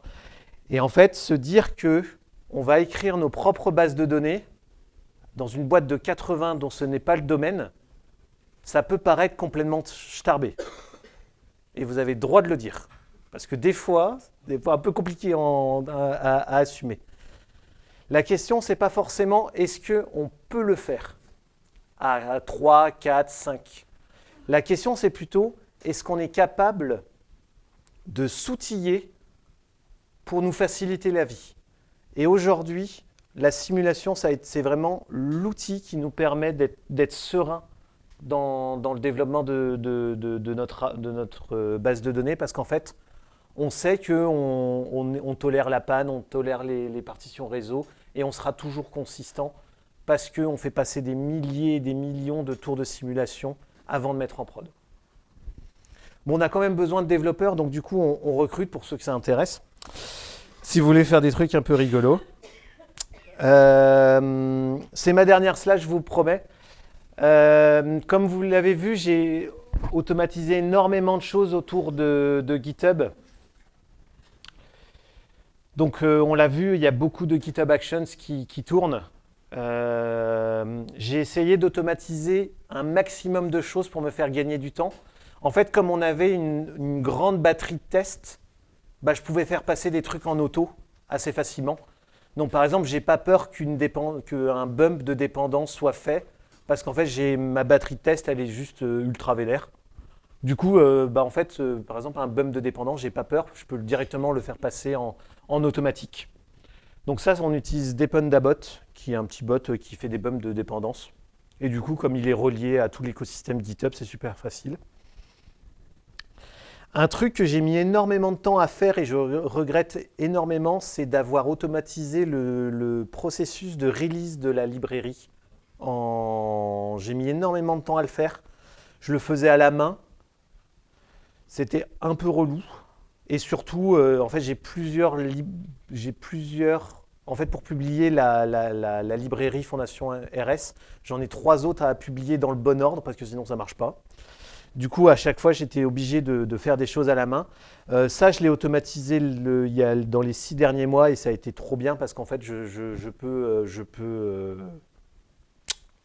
Et en fait, se dire qu'on va écrire nos propres bases de données dans une boîte de 80 dont ce n'est pas le domaine, ça peut paraître complètement starbé. Et vous avez le droit de le dire. Parce que des fois un peu compliqué à assumer. La question, ce n'est pas forcément est-ce qu'on peut le faire à 3, 4, 5. La question, c'est plutôt est-ce qu'on est capable de s'outiller pour nous faciliter la vie. Et aujourd'hui, la simulation, c'est vraiment l'outil qui nous permet d'être serein dans le développement de notre base de données, parce qu'en fait, on sait qu'on tolère la panne, on tolère les partitions réseau, et on sera toujours consistant, parce qu'on fait passer des milliers et des millions de tours de simulation avant de mettre en prod. Bon, on a quand même besoin de développeurs, donc du coup, on recrute pour ceux que ça intéresse. Si vous voulez faire des trucs un peu rigolos. C'est ma dernière slide, je vous promets. Comme vous l'avez vu, j'ai automatisé énormément de choses autour de GitHub. Donc, on l'a vu, il y a beaucoup de GitHub Actions qui tournent. J'ai essayé d'automatiser un maximum de choses pour me faire gagner du temps. En fait, comme on avait une grande batterie de tests, je pouvais faire passer des trucs en auto assez facilement. Donc, par exemple, je n'ai pas peur qu'un bump de dépendance soit fait, parce qu'en fait, ma batterie de test, elle est juste ultra vénère. Du coup, en fait, par exemple, un bump de dépendance, je n'ai pas peur, je peux directement le faire passer en automatique. Donc ça, on utilise Dependabot, qui est un petit bot qui fait des bumps de dépendance. Et du coup, comme il est relié à tout l'écosystème GitHub, c'est super facile. Un truc que j'ai mis énormément de temps à faire et je regrette énormément, c'est d'avoir automatisé le processus de release de la librairie. J'ai mis énormément de temps à le faire. Je le faisais à la main. C'était un peu relou. Et surtout, en fait, j'ai plusieurs. En fait, pour publier la librairie Fondation RS, j'en ai 3 autres à publier dans le bon ordre parce que sinon ça ne marche pas. Du coup, à chaque fois, j'étais obligé de faire des choses à la main. Ça, je l'ai automatisé dans les 6 derniers mois et ça a été trop bien parce qu'en fait,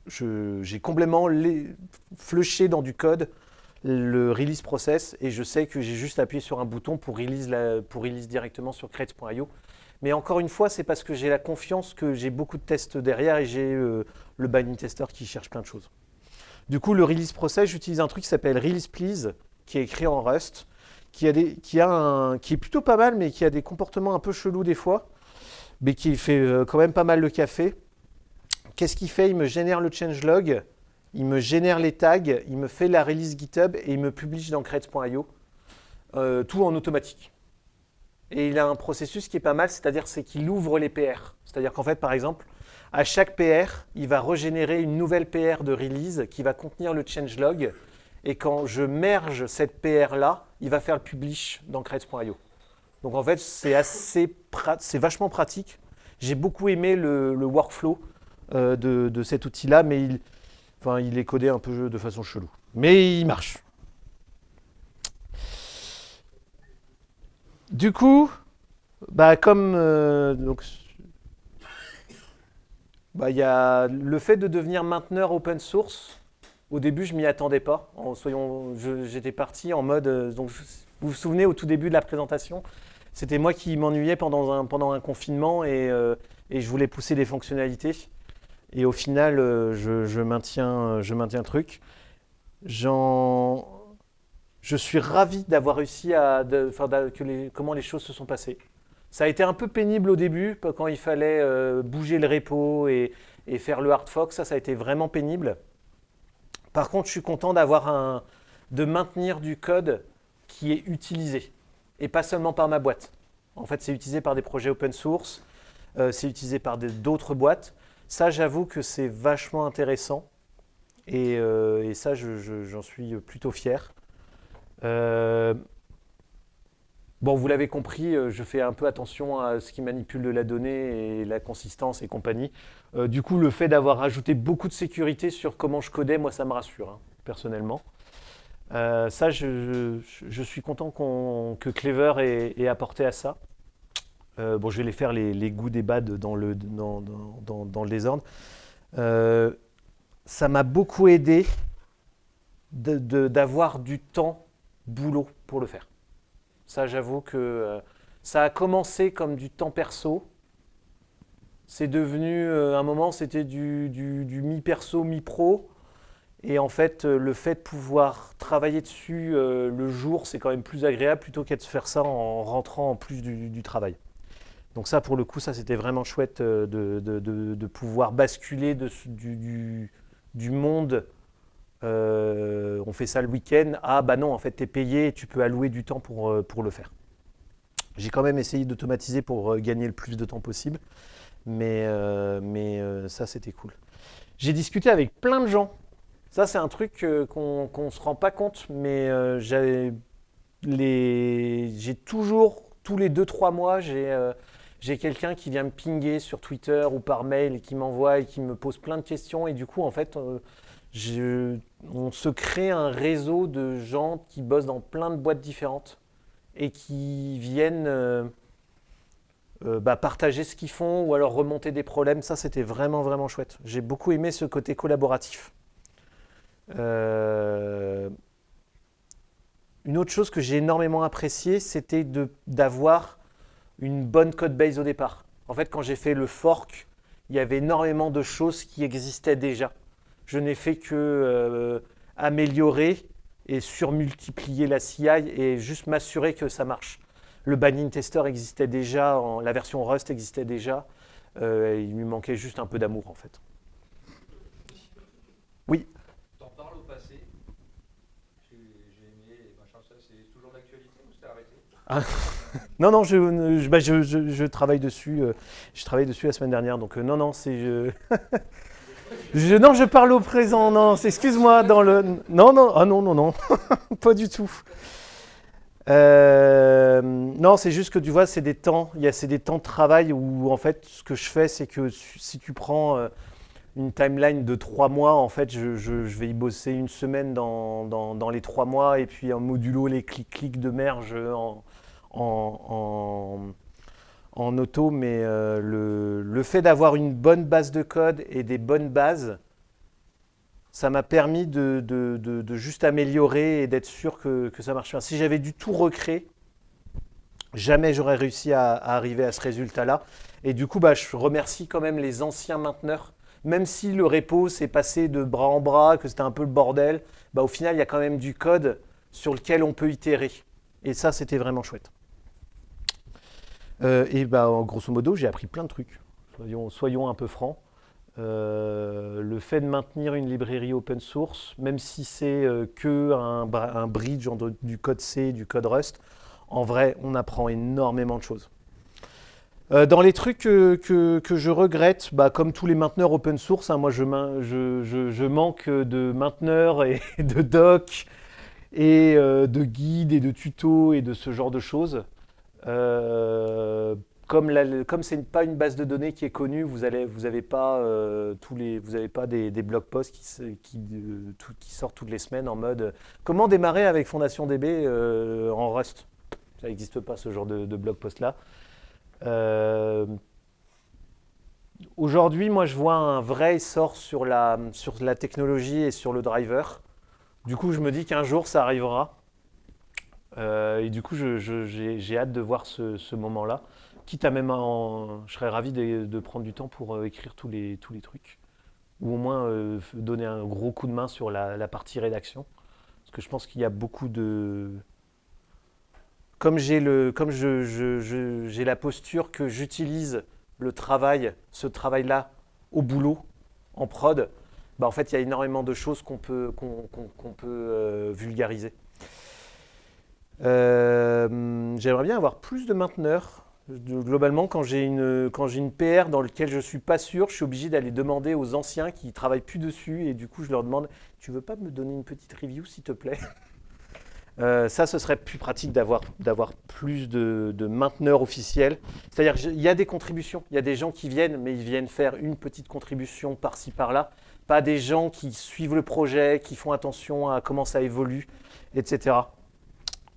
j'ai complètement flushé dans du code le release process et je sais que j'ai juste appuyé sur un bouton pour release directement sur crates.io. Mais encore une fois, c'est parce que j'ai la confiance que j'ai beaucoup de tests derrière et j'ai le binding tester qui cherche plein de choses. Du coup, le release process, j'utilise un truc qui s'appelle release please, qui est écrit en Rust. qui est plutôt pas mal, mais qui a des comportements un peu chelous des fois, mais qui fait quand même pas mal le café. Qu'est-ce qu'il fait? Il me génère le changelog, il me génère les tags, il me fait la release GitHub et il me publie dans crates.io, tout en automatique. Et il a un processus qui est pas mal, c'est qu'il ouvre les PR. C'est-à-dire qu'en fait, par exemple, à chaque PR, il va régénérer une nouvelle PR de release qui va contenir le changelog. Et quand je merge cette PR-là, il va faire le publish dans crates.io. Donc en fait, c'est vachement pratique. J'ai beaucoup aimé le workflow de cet outil-là, mais il est codé un peu de façon chelou. Mais il marche. Du coup, il y a le fait de devenir mainteneur open source. Au début, je m'y attendais pas. J'étais parti en mode. Donc, vous vous souvenez, au tout début de la présentation, c'était moi qui m'ennuyais pendant un confinement et je voulais pousser des fonctionnalités. Et au final, je maintiens le truc. Je suis ravi d'avoir réussi comment les choses se sont passées. Ça a été un peu pénible au début, quand il fallait bouger le repo et faire le hard fork. Ça a été vraiment pénible. Par contre, je suis content de maintenir du code qui est utilisé, et pas seulement par ma boîte. En fait, c'est utilisé par des projets open source, c'est utilisé par d'autres boîtes. Ça, j'avoue que c'est vachement intéressant, et ça, j'en suis plutôt fier. Vous l'avez compris, je fais un peu attention à ce qui manipule de la donnée et la consistance et compagnie. Du coup, le fait d'avoir rajouté beaucoup de sécurité sur comment je codais, moi, ça me rassure, personnellement. Ça, je suis content que Clever ait apporté à ça. Je vais les faire les good et bad dans le désordre. Ça m'a beaucoup aidé d'avoir du temps boulot pour le faire. Ça, j'avoue que ça a commencé comme du temps perso. C'est devenu, à un moment, c'était du mi-perso, mi-pro. Et en fait, le fait de pouvoir travailler dessus le jour, c'est quand même plus agréable plutôt qu'à de faire ça en rentrant en plus du travail. Donc ça, pour le coup, ça c'était vraiment chouette de pouvoir basculer du monde. On fait ça le week-end. Ah bah non, en fait, t'es payé et tu peux allouer du temps pour le faire. J'ai quand même essayé d'automatiser pour gagner le plus de temps possible. Mais ça, c'était cool. J'ai discuté avec plein de gens. Ça, c'est un truc qu'on ne se rend pas compte, mais j'ai toujours, tous les 2-3 mois, j'ai quelqu'un qui vient me pinguer sur Twitter ou par mail et qui m'envoie et qui me pose plein de questions. Et du coup, en fait, on se crée un réseau de gens qui bossent dans plein de boîtes différentes et qui viennent partager ce qu'ils font ou alors remonter des problèmes. Ça, c'était vraiment, vraiment chouette. J'ai beaucoup aimé ce côté collaboratif. Une autre chose que j'ai énormément appréciée, c'était d'avoir une bonne code base au départ. En fait, quand j'ai fait le fork, il y avait énormément de choses qui existaient déjà. Je n'ai fait que améliorer et surmultiplier la CI et juste m'assurer que ça marche. Le binding tester existait déjà, la version Rust existait déjà. Il lui manquait juste un peu d'amour en fait. Oui. T'en parles au passé. J'ai aimé, machin, ça, c'est toujours d'actualité ou c'est arrêté? Non, je travaille dessus. Je travaille dessus la semaine dernière, donc non, c'est non, je parle au présent. Non, excuse-moi non, pas du tout. Non, c'est juste que tu vois, c'est des temps de travail où en fait, ce que je fais, c'est que si tu prends une timeline de 3 mois, en fait, je vais y bosser une semaine dans les 3 mois et puis en modulo les clics de merge en auto, mais le fait d'avoir une bonne base de code et des bonnes bases, ça m'a permis de juste améliorer et d'être sûr que ça marche bien. Si j'avais du tout recréer, jamais j'aurais réussi à arriver à ce résultat-là. Et du coup, je remercie quand même les anciens mainteneurs. Même si le repo s'est passé de bras en bras, que c'était un peu le bordel, au final, il y a quand même du code sur lequel on peut itérer. Et ça, c'était vraiment chouette. Et bah, grosso modo, j'ai appris plein de trucs. Soyons un peu francs. Le fait de maintenir une librairie open source, même si c'est que un bridge entre du code C, du code Rust, en vrai, on apprend énormément de choses. Dans les trucs que je regrette, bah, comme tous les mainteneurs open source, hein, moi je manque de mainteneurs et de docs et de guides et de tutos et de ce genre de choses. Comme c'est pas une base de données qui est connue, vous avez pas des blog posts qui sortent toutes les semaines en mode comment démarrer avec FondationDB en Rust. Ça n'existe pas ce genre de blog post là. Aujourd'hui, moi je vois un vrai essor sur la technologie et sur le driver. Du coup, je me dis qu'un jour ça arrivera. Et du coup, j'ai hâte de voir ce moment-là. Quitte à même, je serais ravi de prendre du temps pour écrire tous les trucs. Ou au moins donner un gros coup de main sur la partie rédaction. Parce que je pense qu'il y a beaucoup de... Comme j'ai la posture que j'utilise ce travail-là au boulot, en prod, bah en fait, il y a énormément de choses qu'on peut vulgariser. J'aimerais bien avoir plus de mainteneurs. Globalement, quand j'ai une PR dans laquelle je ne suis pas sûr, je suis obligé d'aller demander aux anciens qui ne travaillent plus dessus et du coup, je leur demande « Tu ne veux pas me donner une petite review, s'il te plaît ?» Ça, ce serait plus pratique d'avoir plus de mainteneurs officiels. C'est-à-dire qu'il y a des contributions, il y a des gens qui viennent, mais ils viennent faire une petite contribution par-ci, par-là. Pas des gens qui suivent le projet, qui font attention à comment ça évolue, etc.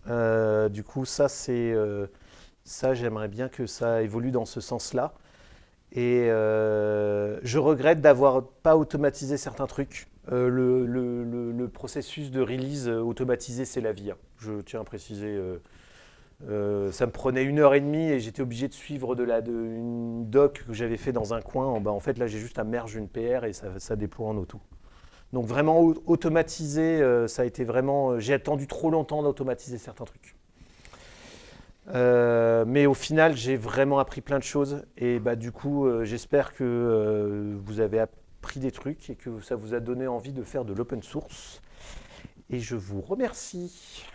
Du coup, ça, j'aimerais bien que ça évolue dans ce sens-là. Et je regrette d'avoir pas automatisé certains trucs. Le processus de release automatisé, c'est la vie. Hein. Je tiens à préciser. Ça me prenait 1h30 et j'étais obligé de suivre une doc que j'avais fait dans un coin. En fait, là, j'ai juste à merge une PR et ça déploie en auto. Donc vraiment automatiser, ça a été vraiment... J'ai attendu trop longtemps d'automatiser certains trucs. Mais au final, j'ai vraiment appris plein de choses. Et bah, du coup, j'espère que vous avez appris des trucs et que ça vous a donné envie de faire de l'open source. Et je vous remercie.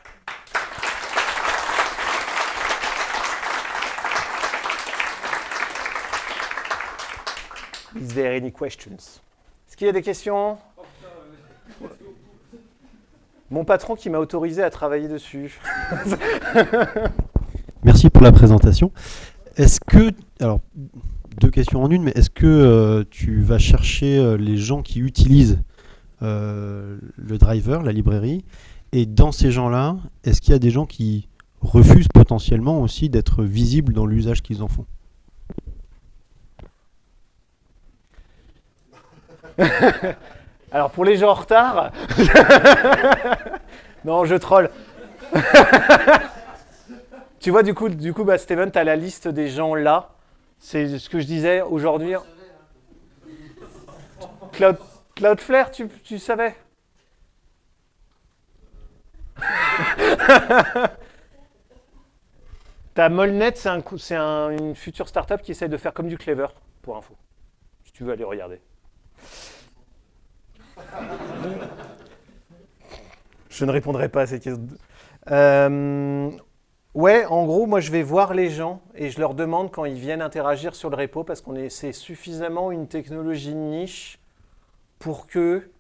Is there any questions? Est-ce qu'il y a des questions? Mon patron qui m'a autorisé à travailler dessus. Merci pour la présentation. Est-ce que, alors, 2 questions en une, mais est-ce que tu vas chercher les gens qui utilisent le driver, la librairie, et dans ces gens-là, est-ce qu'il y a des gens qui refusent potentiellement aussi d'être visibles dans l'usage qu'ils en font? Alors pour les gens en retard, non, je troll. Tu vois, du coup bah, Steven, tu as la liste des gens là. C'est ce que je disais aujourd'hui. Cloudflare, tu savais? T'as Molnet, c'est une future startup qui essaie de faire comme du Clever, pour info. Si tu veux aller regarder. Je ne répondrai pas à ces questions. Ouais, en gros, moi je vais voir les gens et je leur demande quand ils viennent interagir sur le repo parce c'est suffisamment une technologie de niche pour que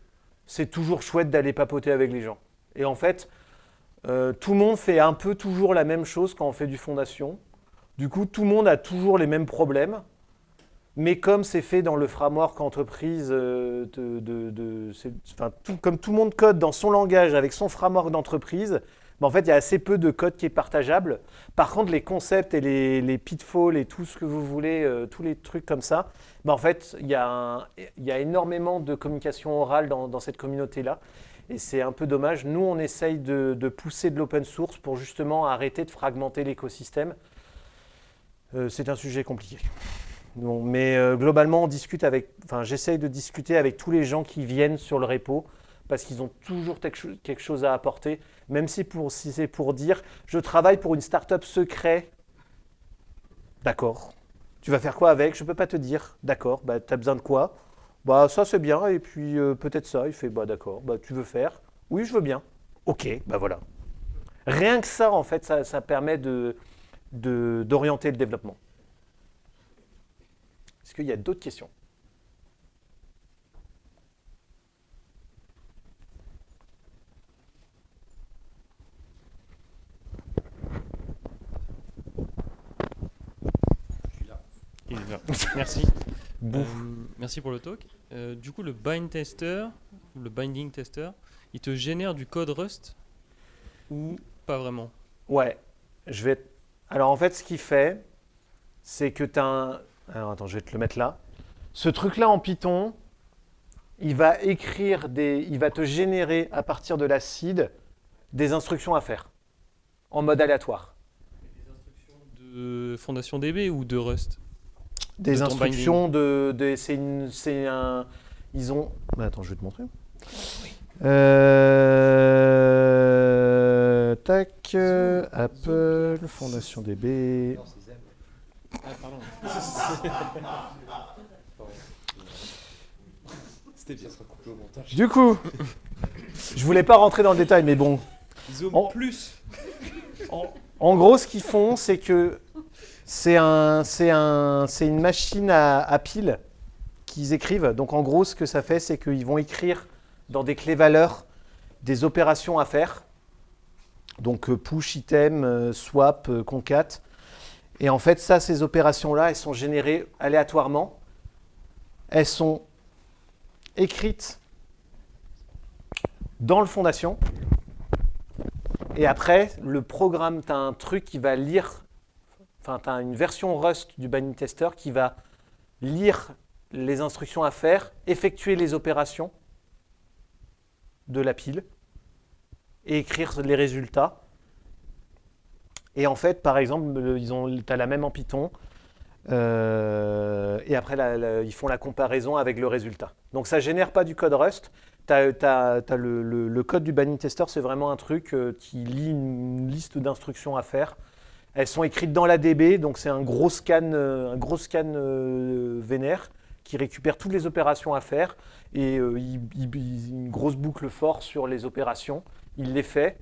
c'est toujours chouette d'aller papoter avec les gens. Et en fait, tout le monde fait un peu toujours la même chose quand on fait du fondation. Du coup, tout le monde a toujours les mêmes problèmes. Mais comme c'est fait dans le framework entreprise, comme tout le monde code dans son langage avec son framework d'entreprise, en fait, il y a assez peu de code qui est partageable. Par contre, les concepts et les pitfalls et tout ce que vous voulez, tous les trucs comme ça, en fait, il y a énormément de communication orale dans cette communauté-là. Et c'est un peu dommage. Nous, on essaye de pousser de l'open source pour justement arrêter de fragmenter l'écosystème. C'est un sujet compliqué. Bon, mais globalement, j'essaye de discuter avec tous les gens qui viennent sur le repo parce qu'ils ont toujours quelque chose à apporter, même si c'est pour dire « je travaille pour une start-up secret ». D'accord. Tu vas faire quoi avec? Je ne peux pas te dire. D'accord. Bah, tu as besoin de quoi? Bah, ça c'est bien, et puis peut-être ça. Il fait bah d'accord. Bah, tu veux faire? Oui, je veux bien. Ok, bah voilà. Rien que ça, en fait, ça permet d'orienter le développement. Est-ce qu'il y a d'autres questions? Il est là. Merci. Merci pour le talk. Du coup, le bind tester, le binding tester, il te génère du code Rust ou pas vraiment? Ouais. Alors en fait, ce qu'il fait, c'est que tu as un... Alors attends, je vais te le mettre là. Ce truc-là en Python, il va te générer à partir de la seed des instructions à faire en mode aléatoire. Des instructions de Fondation DB ou de Rust? Des De ton instructions ils ont... Attends, je vais te montrer. Tac, Apple, Fondation DB. Non, c'est Zen. Ah, pardon. C'était bien, ça sera coupé au montage. Du coup, je voulais pas rentrer dans le détail, mais bon. Zoom En- plus. En gros, ce qu'ils font, c'est que c'est une machine à piles qu'ils écrivent. Donc en gros, ce que ça fait, c'est qu'ils vont écrire dans des clés-valeurs des opérations à faire. Donc push, item, swap, concat. Et en fait, ces opérations-là, elles sont générées aléatoirement. Elles sont écrites dans le Fondation. Et après, le programme, tu as un truc qui va lire, enfin, tu as une version Rust du binding tester qui va lire les instructions à faire, effectuer les opérations de la pile et écrire les résultats. Et en fait, par exemple, tu as la même en Python. Et après, ils font la comparaison avec le résultat. Donc ça ne génère pas du code Rust. Le code du binding tester, c'est vraiment un truc qui lit une liste d'instructions à faire. Elles sont écrites dans la DB, donc c'est un gros scan vénère qui récupère toutes les opérations à faire et une grosse boucle for sur les opérations. Il les fait.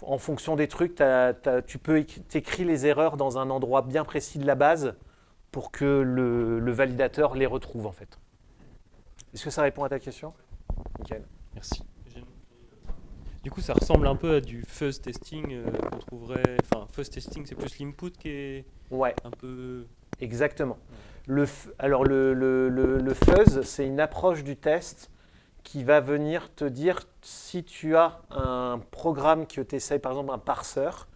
En fonction des trucs, tu peux t'écrire les erreurs dans un endroit bien précis de la base pour que le validateur les retrouve en fait. Est-ce que ça répond à ta question? Nickel. Merci. Du coup, ça ressemble un peu à du fuzz testing qu'on trouverait. Enfin, fuzz testing, c'est plus l'input qui est Ouais, un peu. exactement. Le fuzz, c'est une approche du test qui va venir te dire si tu as un programme que tu essayes, par exemple un parseur,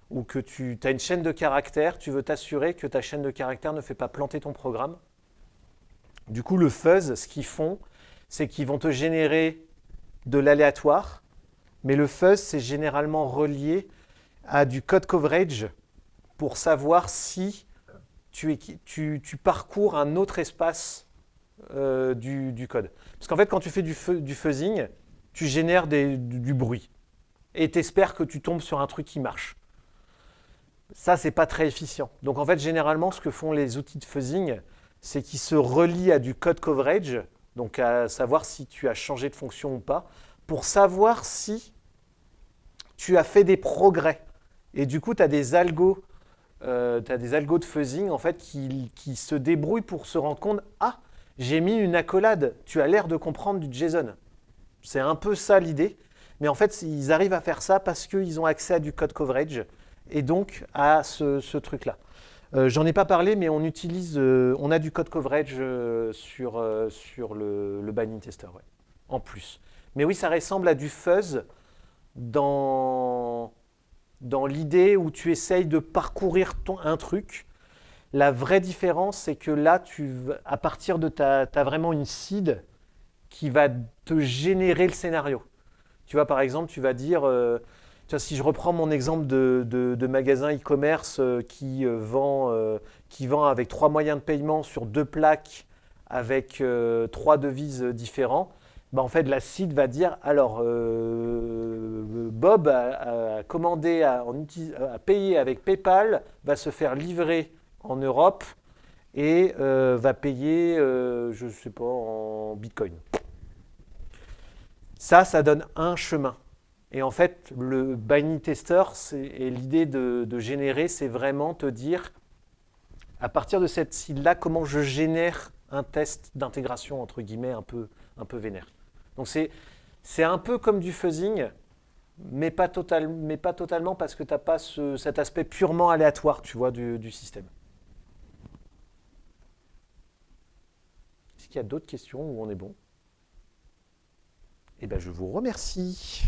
ou que tu as une chaîne de caractères, tu veux t'assurer que ta chaîne de caractères ne fait pas planter ton programme. Du coup, le fuzz, ce qu'ils font, c'est qu'ils vont te générer de l'aléatoire, mais le fuzz, c'est généralement relié à du code coverage pour savoir si tu parcours un autre espace du code. Parce qu'en fait, quand tu fais du fuzzing, tu génères du bruit et tu espères que tu tombes sur un truc qui marche. Ça, c'est pas très efficient. Donc en fait, généralement, ce que font les outils de fuzzing, c'est qu'ils se relient à du code coverage, donc à savoir si tu as changé de fonction ou pas, pour savoir si tu as fait des progrès. Et du coup, tu as des algos de fuzzing en fait, qui se débrouillent pour se rendre compte « Ah, j'ai mis une accolade, tu as l'air de comprendre du JSON ». C'est un peu ça l'idée. Mais en fait, ils arrivent à faire ça parce qu'ils ont accès à du code coverage et donc à ce truc-là. J'en ai pas parlé, mais on a du code coverage sur le binding tester, ouais, en plus. Mais oui, ça ressemble à du fuzz dans l'idée où tu essayes de parcourir un truc. La vraie différence, c'est que là, à partir de tu as vraiment une seed qui va te générer le scénario. Tu vois, par exemple, tu vas dire, tu vois, si je reprends mon exemple de magasin e-commerce qui vend avec 3 moyens de paiement sur 2 plaques avec 3 devises différents, bah, en fait, la CID va dire, alors, Bob a commandé, a payé avec PayPal, va se faire livrer en Europe et va payer, je ne sais pas, en Bitcoin. Ça donne un chemin. Et en fait, le Binding Tester, et l'idée de générer, c'est vraiment te dire, à partir de cette CID-là, comment je génère un test d'intégration, entre guillemets, un peu vénère. Donc c'est un peu comme du fuzzing, mais pas totalement parce que tu n'as pas cet aspect purement aléatoire, tu vois, du système. Est-ce qu'il y a d'autres questions ou on est bon? Eh bien, je vous remercie.